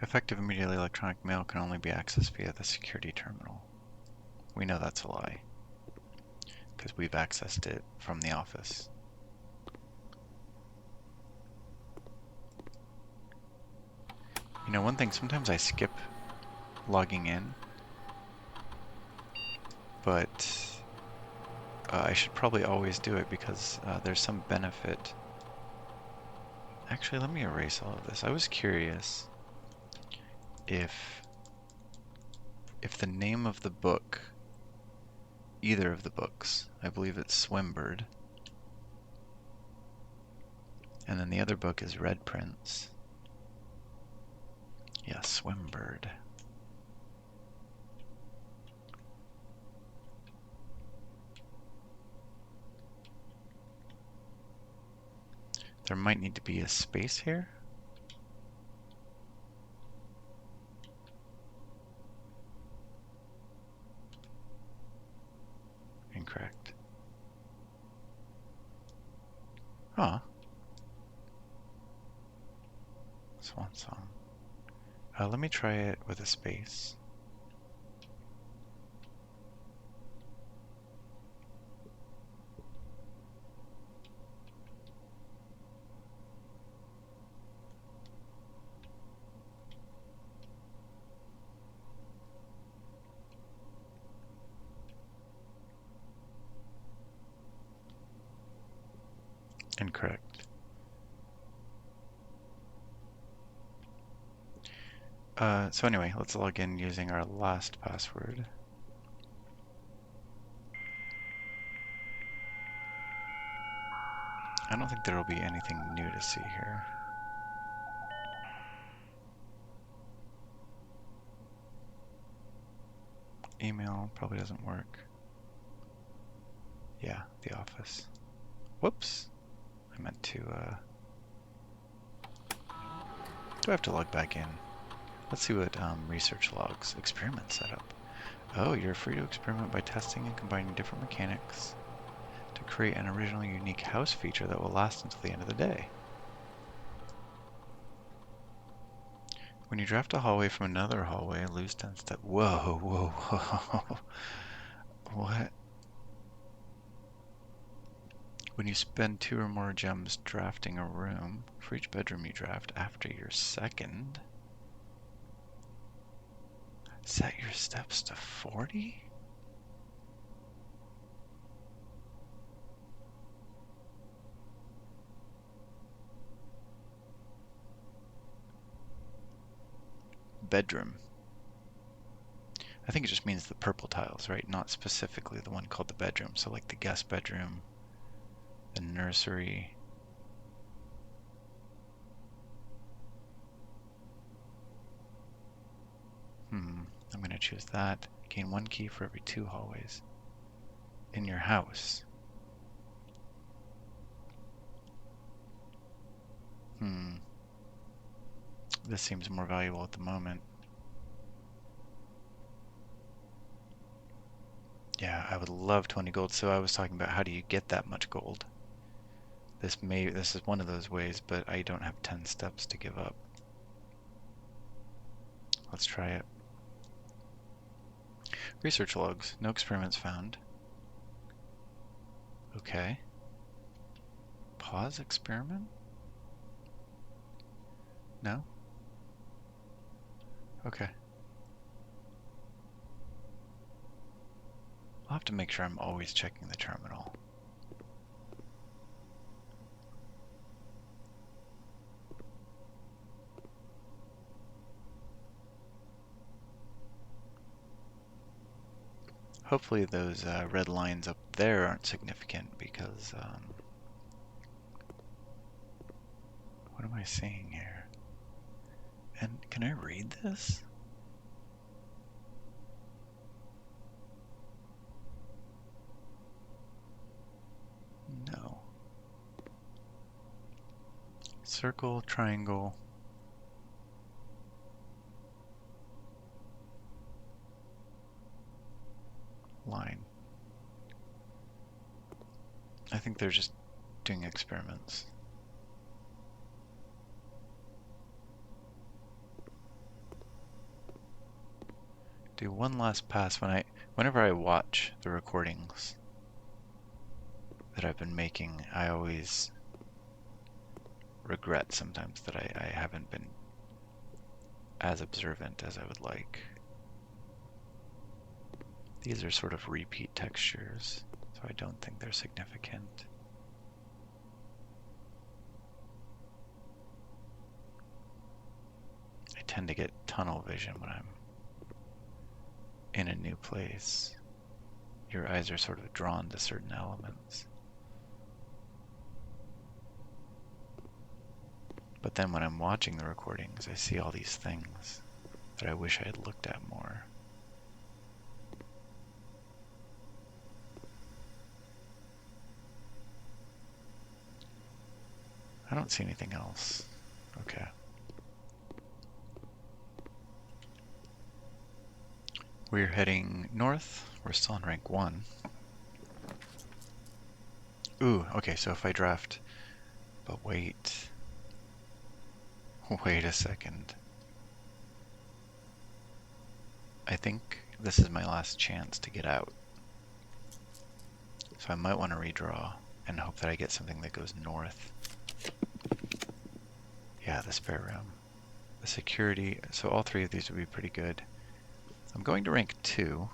A: Effective immediately electronic mail can only be accessed via the security terminal. We know that's a lie, because we've accessed it from the office. You know, one thing, sometimes I skip logging in, but I should probably always do it because there's some benefit. Actually, let me erase all of this. I was curious if the name of the book, either of the books, I believe it's Swimbird, and then the other book is Red Prince. Yeah, Swimbird. There might need to be a space here. Incorrect. Huh. Swan song. Let me try it with a space. Incorrect. So anyway, let's log in using our last password. I don't think there will be anything new to see here. Email probably doesn't work. Yeah, the office. Whoops. I meant to, do I have to log back in? Let's see what research logs. Experiment setup. Oh, you're free to experiment by testing and combining different mechanics to create an original unique house feature that will last until the end of the day. When you draft a hallway from another hallway, lose 10 steps. Whoa, whoa, whoa. What? When you spend 2 or more gems drafting a room, for each bedroom you draft after your second, set your steps to 40? Bedroom. I think it just means the purple tiles, right? Not specifically the one called the bedroom. So like the guest bedroom, the nursery. I'm going to choose that. Gain 1 key for every 2 hallways in your house. This seems more valuable at the moment. Yeah, I would love 20 gold. So I was talking about how do you get that much gold? This is one of those ways, but I don't have 10 steps to give up. Let's try it. Research logs. No experiments found. Okay. Pause experiment? No? Okay. I'll have to make sure I'm always checking the terminal. Hopefully those red lines up there aren't significant because, what am I seeing here? And can I read this? circle, triangle, line. I think they're just doing experiments. Do one last pass whenever I watch the recordings that I've been making, I always regret sometimes that I haven't been as observant as I would like. These are sort of repeat textures, so I don't think they're significant. I tend to get tunnel vision when I'm in a new place. Your eyes are sort of drawn to certain elements. But then when I'm watching the recordings, I see all these things that I wish I had looked at more. I don't see anything else. Okay. We're heading north. We're still on rank 1. Ooh, okay, so if I draft... But wait. Wait a second. I think this is my last chance to get out. So I might want to redraw and hope that I get something that goes north. Yeah, the spare room. The security, so all 3 of these would be pretty good. I'm going to rank 2,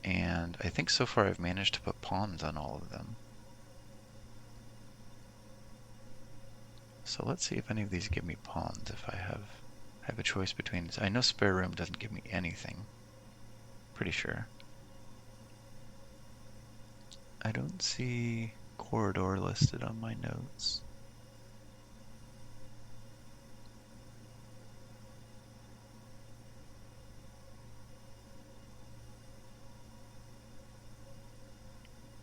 A: and I think so far I've managed to put pawns on all of them. So let's see if any of these give me pawns if I have a choice between these. I know spare room doesn't give me anything. Pretty sure. I don't see corridor listed on my notes.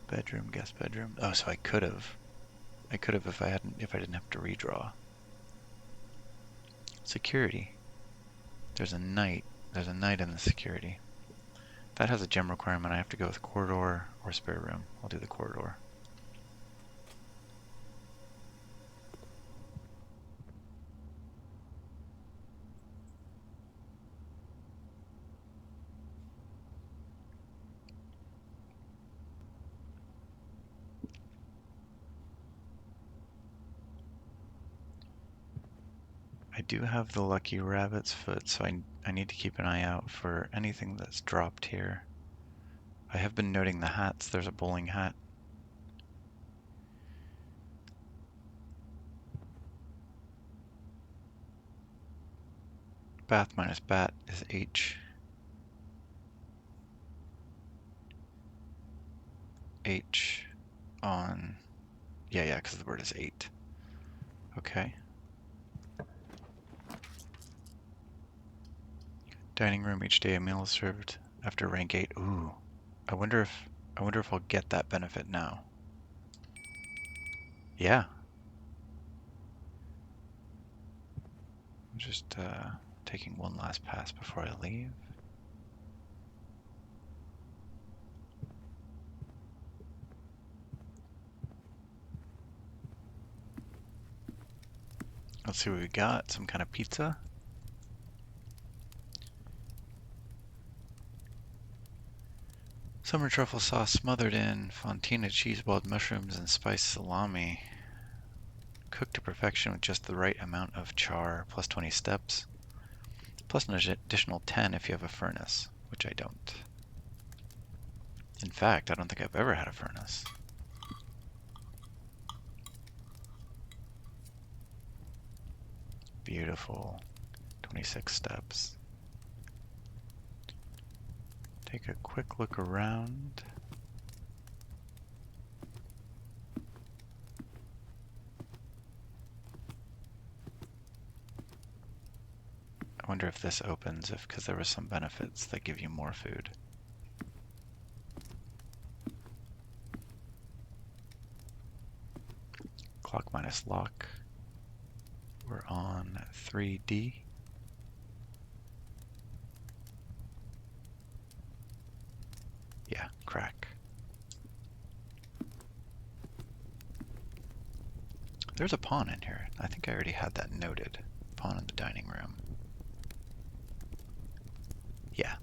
A: Bedroom, guest bedroom. Oh, so I could have. I could have if I didn't have to redraw. Security. There's a knight. There's a knight in the security. That has a gem requirement. I have to go with corridor or spare room. I'll do the corridor. I do have the lucky rabbit's foot, so I need to keep an eye out for anything that's dropped here. I have been noting the hats. There's a bowling hat. Bath minus bat is H. H on... Yeah, because the word is 8. Okay. Dining room, each day a meal is served after rank 8. Ooh. I wonder if I'll get that benefit now. Yeah. I'm just taking one last pass before I leave. Let's see what we got. Some kind of pizza. Summer truffle sauce smothered in fontina cheese, boiled mushrooms, and spiced salami. Cooked to perfection with just the right amount of char, plus 20 steps. Plus an additional 10 if you have a furnace, which I don't. In fact, I don't think I've ever had a furnace. Beautiful. 26 steps. Take a quick look around. I wonder if this opens because there were some benefits that give you more food. Clock minus lock. We're on 3D. Yeah, crack. There's a pawn in here. I think I already had that noted. Pawn in the dining room. Yeah.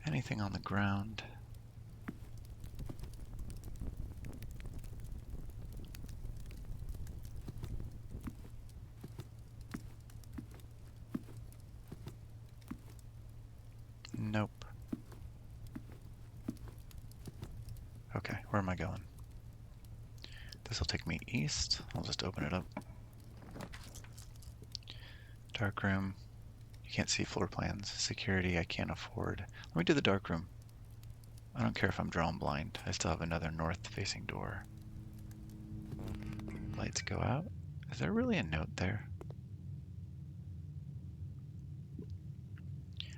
A: Anything on the ground? Nope. Okay, where am I going? This will take me east. I'll just open it up. Dark room. You can't see floor plans. Security, I can't afford. Let me do the dark room. I don't care if I'm drawn blind. I still have another north-facing door. Lights go out. Is there really a note there?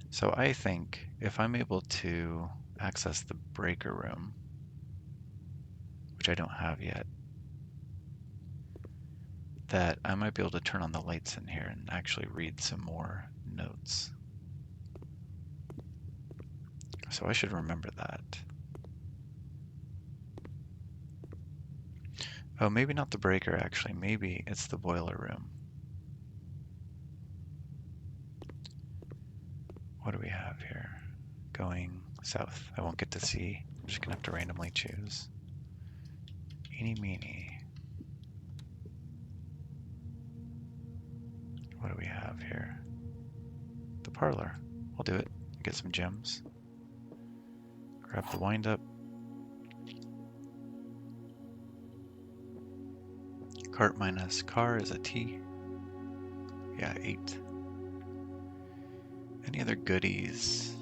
A: So I think if I'm able to access the breaker room, which I don't have yet, that I might be able to turn on the lights in here and actually read some more notes. So I should remember that. Oh, maybe not the breaker, actually. Maybe it's the boiler room. What do we have here? Going south. I won't get to see. I'm just gonna have to randomly choose. Eeny meeny. What do we have here? The parlor. We'll do it. Get some gems. Grab the wind up. Cart minus car is a T. Yeah, 8. Any other goodies?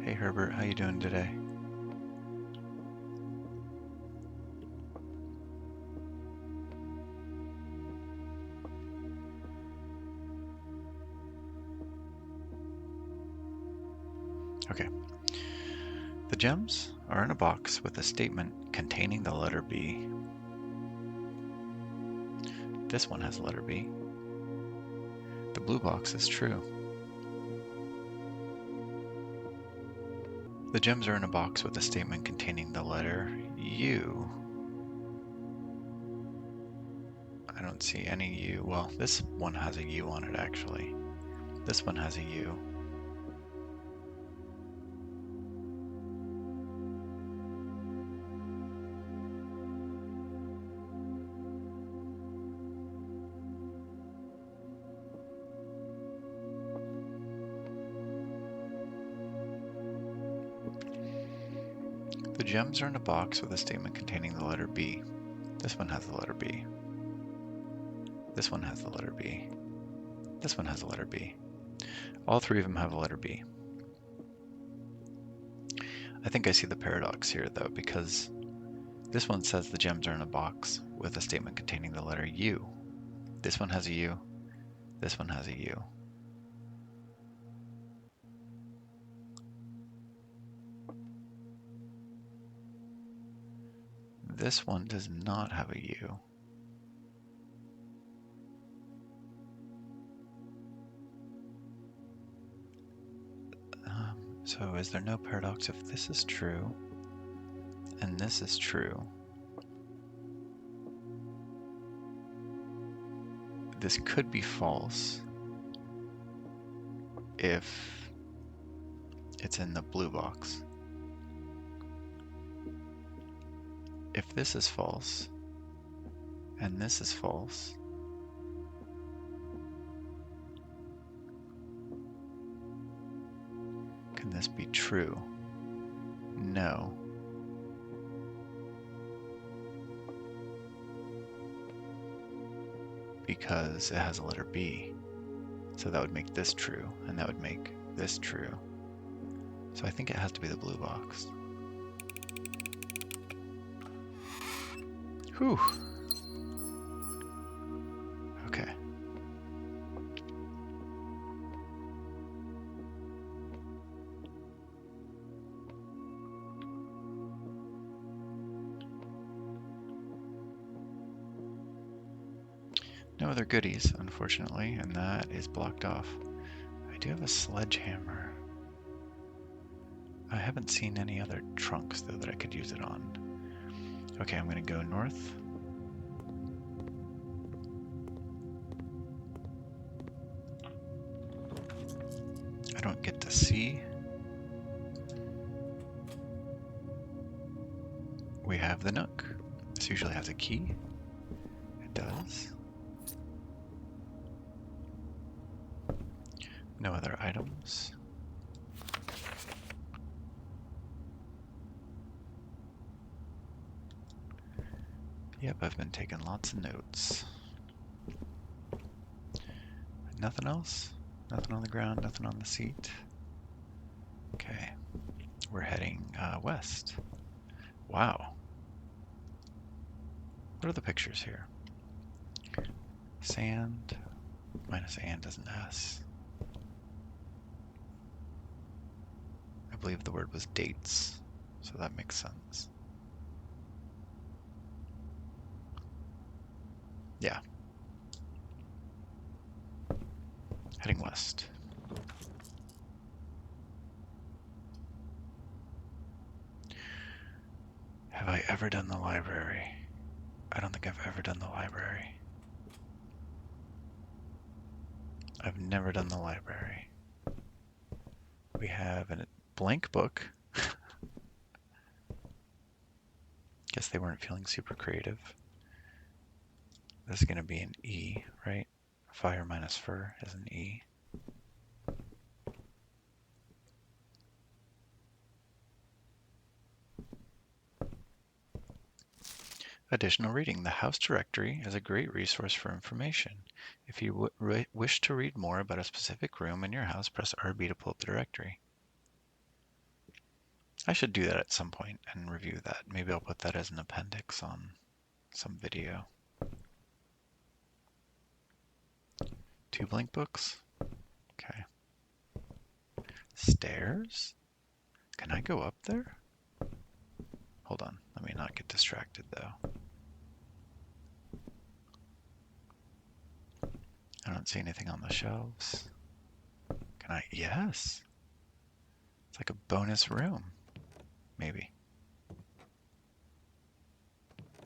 A: Hey Herbert, how you doing today? Okay. The gems are in a box with a statement containing the letter B. This one has letter B. The blue box is true. The gems are in a box with a statement containing the letter U. I don't see any U. Well, this one has a U on it, actually. This one has a U. The gems are in a box with a statement containing the letter B. This one has the letter B. This one has the letter B. This one has the letter B. All three of them have a letter B. I think I see the paradox here, though, because this one says the gems are in a box with a statement containing the letter U. This one has a U. This one has a U. This one does not have a U. So is there no paradox if this is true and this is true? This could be false if it's in the blue box. If this is false and this is false, can this be true? No. Because it has a letter B. So that would make this true, and that would make this true. So I think it has to be the blue box. Whew. Okay. other goodies, unfortunately, and that is blocked off. I do have a sledgehammer. I haven't seen any other trunks, though, that I could use it on. Okay, I'm going to go north. I don't get to see. We have the Nook. This usually has a key. It does. No other items. Yep, I've been taking lots of notes. Nothing else? Nothing on the ground, nothing on the seat. Okay, we're heading west. Wow. What are the pictures here? Sand minus and is an S. I believe the word was dates, so that makes sense. Yeah. Heading west. Have I ever done the library? I don't think I've ever done the library. I've never done the library. We have a blank book. Guess they weren't feeling super creative. This is going to be an E, right? Fire minus fur is an E. Additional reading. The house directory is a great resource for information. If you wish to read more about a specific room in your house, press RB to pull up the directory. I should do that at some point and review that. Maybe I'll put that as an appendix on some video. 2 blank books? Okay. Stairs? Can I go up there? Hold on, let me not get distracted though. I don't see anything on the shelves. Can I? Yes. It's like a bonus room. Maybe.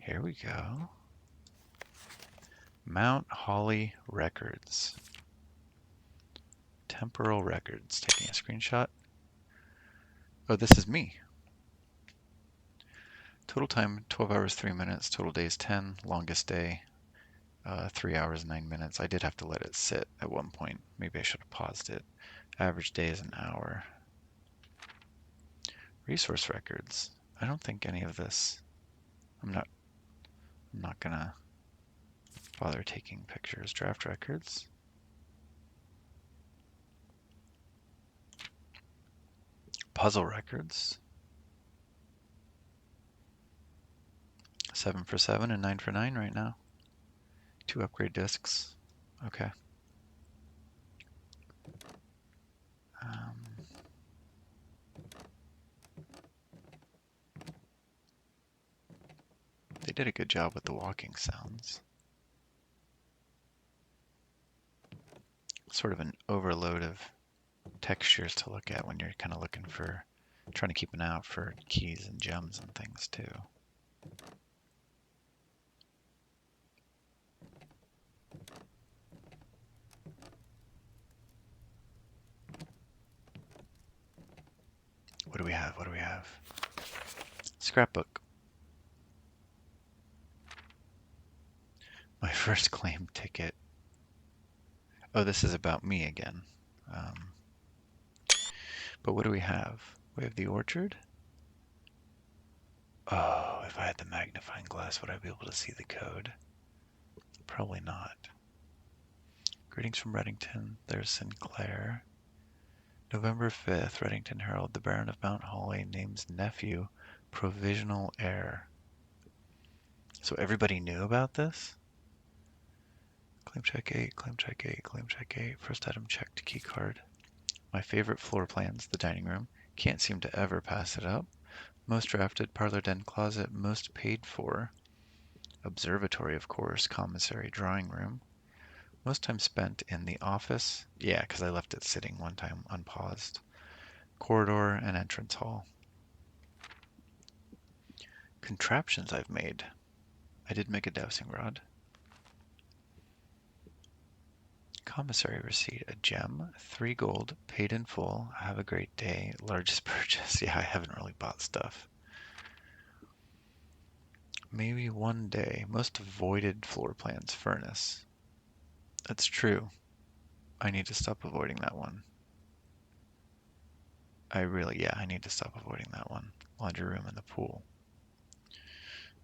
A: Here we go. Mount Holly Records. Temporal Records. Taking a screenshot. Oh, this is me. Total time 12 hours 3 minutes. Total days 10. Longest day 3 hours 9 minutes. I did have to let it sit at one point. Maybe I should have paused it. Average day is an hour. Resource records. I don't think any of this. I'm not gonna bother taking pictures. Draft records. Puzzle records. 7 for 7 and 9 for 9 right now. 2 upgrade discs. Okay. They did a good job with the walking sounds. Sort of an overload of textures to look at when you're kind of looking for, trying to keep an eye out for keys and gems and things too. What do we have? What do we have? Scrapbook. My first claim ticket. Oh, this is about me again. But what do we have? We have the orchard. Oh, if I had the magnifying glass, would I be able to see the code? Probably not. Greetings from Reddington. There's Sinclair. November 5th, Reddington Herald. The Baron of Mount Holly names nephew provisional heir. So everybody knew about this? Claim check 8, claim check 8, claim check 8. First item checked, key card. My favorite floor plans, the dining room. Can't seem to ever pass it up. Most drafted, parlor, den, closet. Most paid for. Observatory, of course. Commissary, drawing room. Most time spent in the office. Yeah, because I left it sitting one time unpaused. Corridor and entrance hall. Contraptions I've made. I did make a dowsing rod. Commissary receipt, a gem, 3 gold, paid in full. Have a great day. Largest purchase. Yeah, I haven't really bought stuff. Maybe one day. Most avoided floor plans, furnace. That's true. I need to stop avoiding that one. I need to stop avoiding that one. Laundry room and the pool.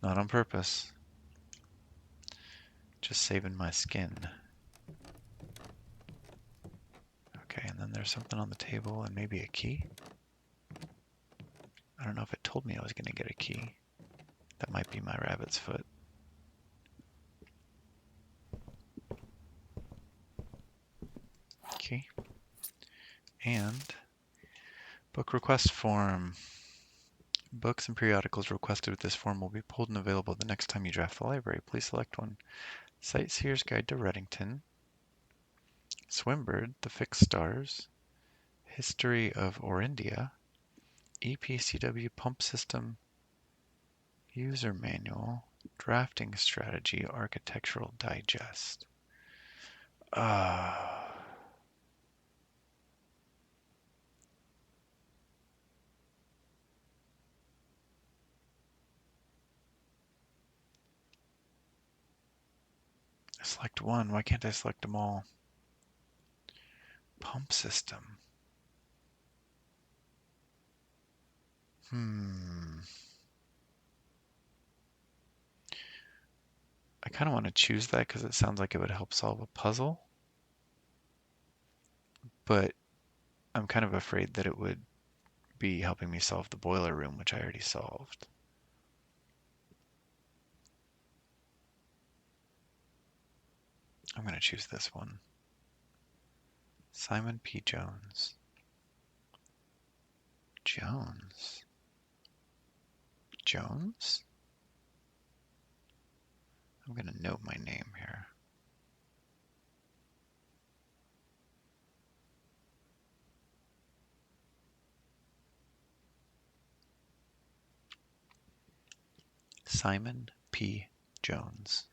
A: Not on purpose. Just saving my skin. Okay, and then there's something on the table and maybe a key. I don't know if it told me I was going to get a key. That might be my rabbit's foot. Key. And book request form. Books and periodicals requested with this form will be pulled and available the next time you draft the library. Please select one. Sightseer's Guide to Reddington. Swimbird, The Fixed Stars. History of Orindia. EPCW Pump System. User Manual. Drafting Strategy. Architectural Digest. Select one. Why can't I select them all? Pump system. I kind of want to choose that because it sounds like it would help solve a puzzle. But I'm kind of afraid that it would be helping me solve the boiler room, which I already solved. I'm going to choose this one. Simon P. Jones. Jones? Jones? I'm going to note my name here. Simon P. Jones.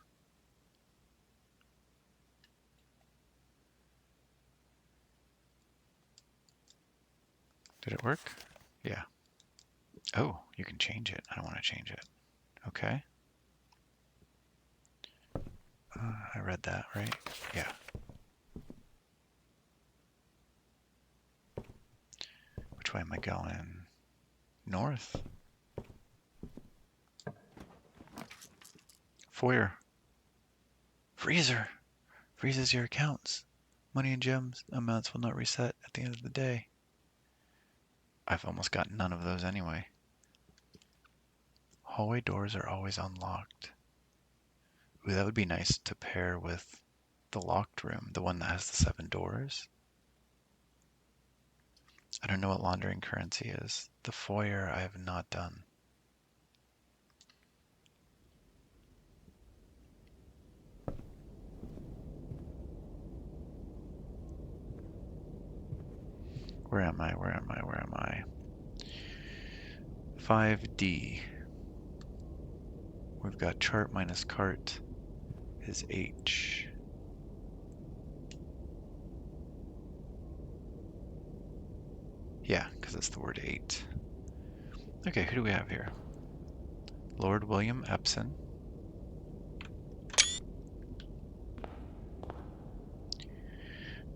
A: Did it work? Yeah. Oh, you can change it. I don't want to change it. Okay. I read that, right? Yeah. Which way am I going? North. Foyer. Freezer. Freezes your accounts. Money and gems amounts will not reset at the end of the day. I've almost got none of those anyway. Hallway doors are always unlocked. Ooh, that would be nice to pair with the locked room, the one that has the 7 doors. I don't know what laundering currency is. The foyer I have not done. Where am I? Where am I? Where am I? 5D. We've got chart minus cart is H. Yeah, because it's the word 8. Okay, who do we have here? Lord William Epson.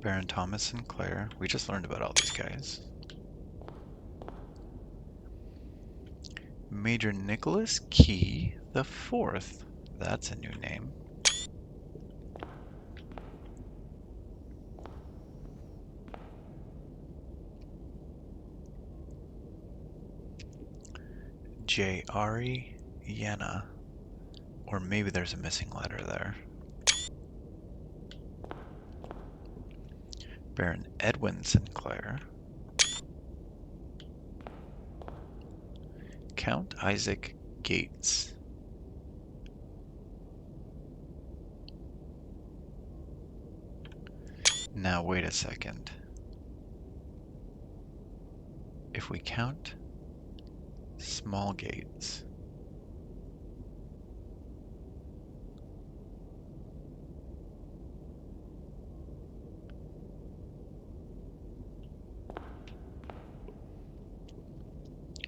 A: Baron Thomas Sinclair. We just learned about all these guys. Major Nicholas Key the Fourth. That's a new name. J. Ari Yenna. Or maybe there's a missing letter there. Baron Edwin Sinclair. Count Isaac Gates. Now wait a second. If we count small gates,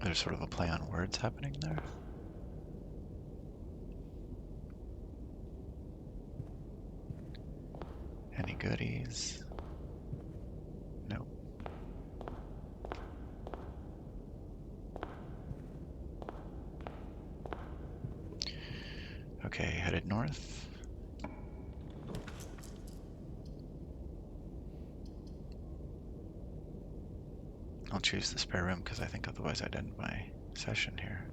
A: there's sort of a play on words happening there. Any goodies? Nope. Okay, headed north. I'll choose the spare room because I think otherwise I'd end my session here.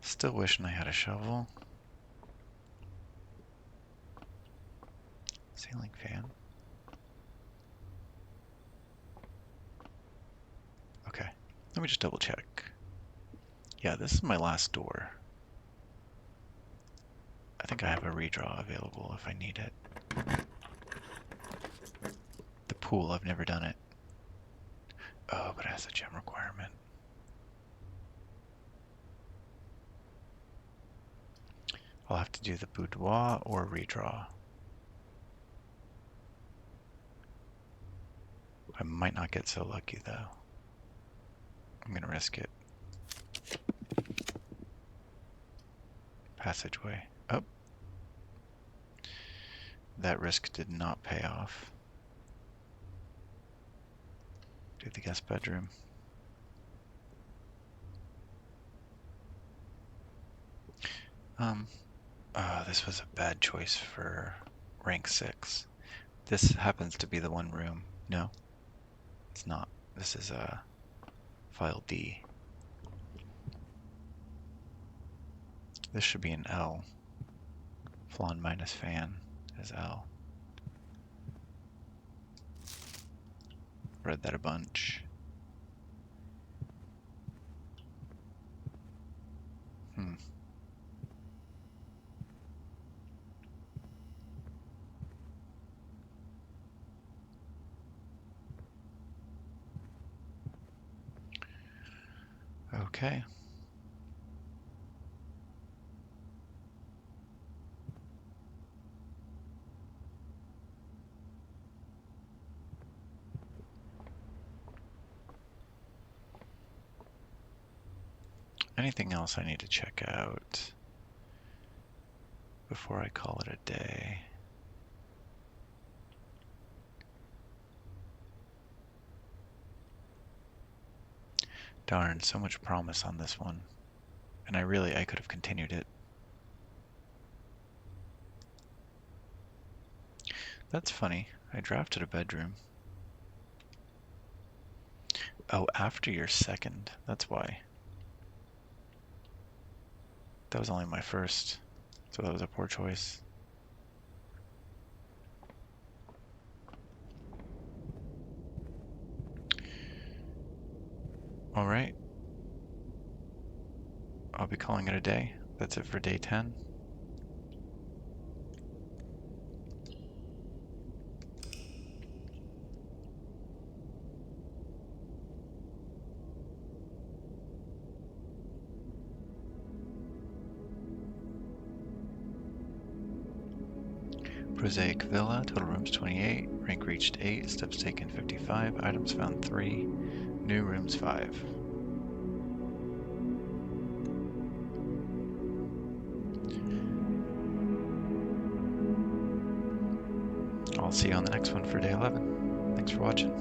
A: Still wishing I had a shovel. Ceiling fan. Okay, let me just double check. Yeah, this is my last door. I think I have a redraw available if I need it. The pool, I've never done it. Oh, but it has a gem requirement. I'll have to do the boudoir or redraw. I might not get so lucky though. I'm gonna risk it. Passageway. Oh. That risk did not pay off. Do the guest bedroom. This was a bad choice for rank 6. This happens to be the one room. No, it's not. This is file D. This should be an L. Flan minus fan is L. Read that a bunch. Okay. Anything else I need to check out before I call it a day? Darn, so much promise on this one. And I could have continued it. That's funny. I drafted a bedroom. Oh, after your second. That's why. That was only my first, so that was a poor choice. All right. I'll be calling it a day. That's it for day 10. Prosaic Villa, total rooms 28, rank reached 8, steps taken 55, items found 3, new rooms 5. I'll see you on the next one for day 11. Thanks for watching.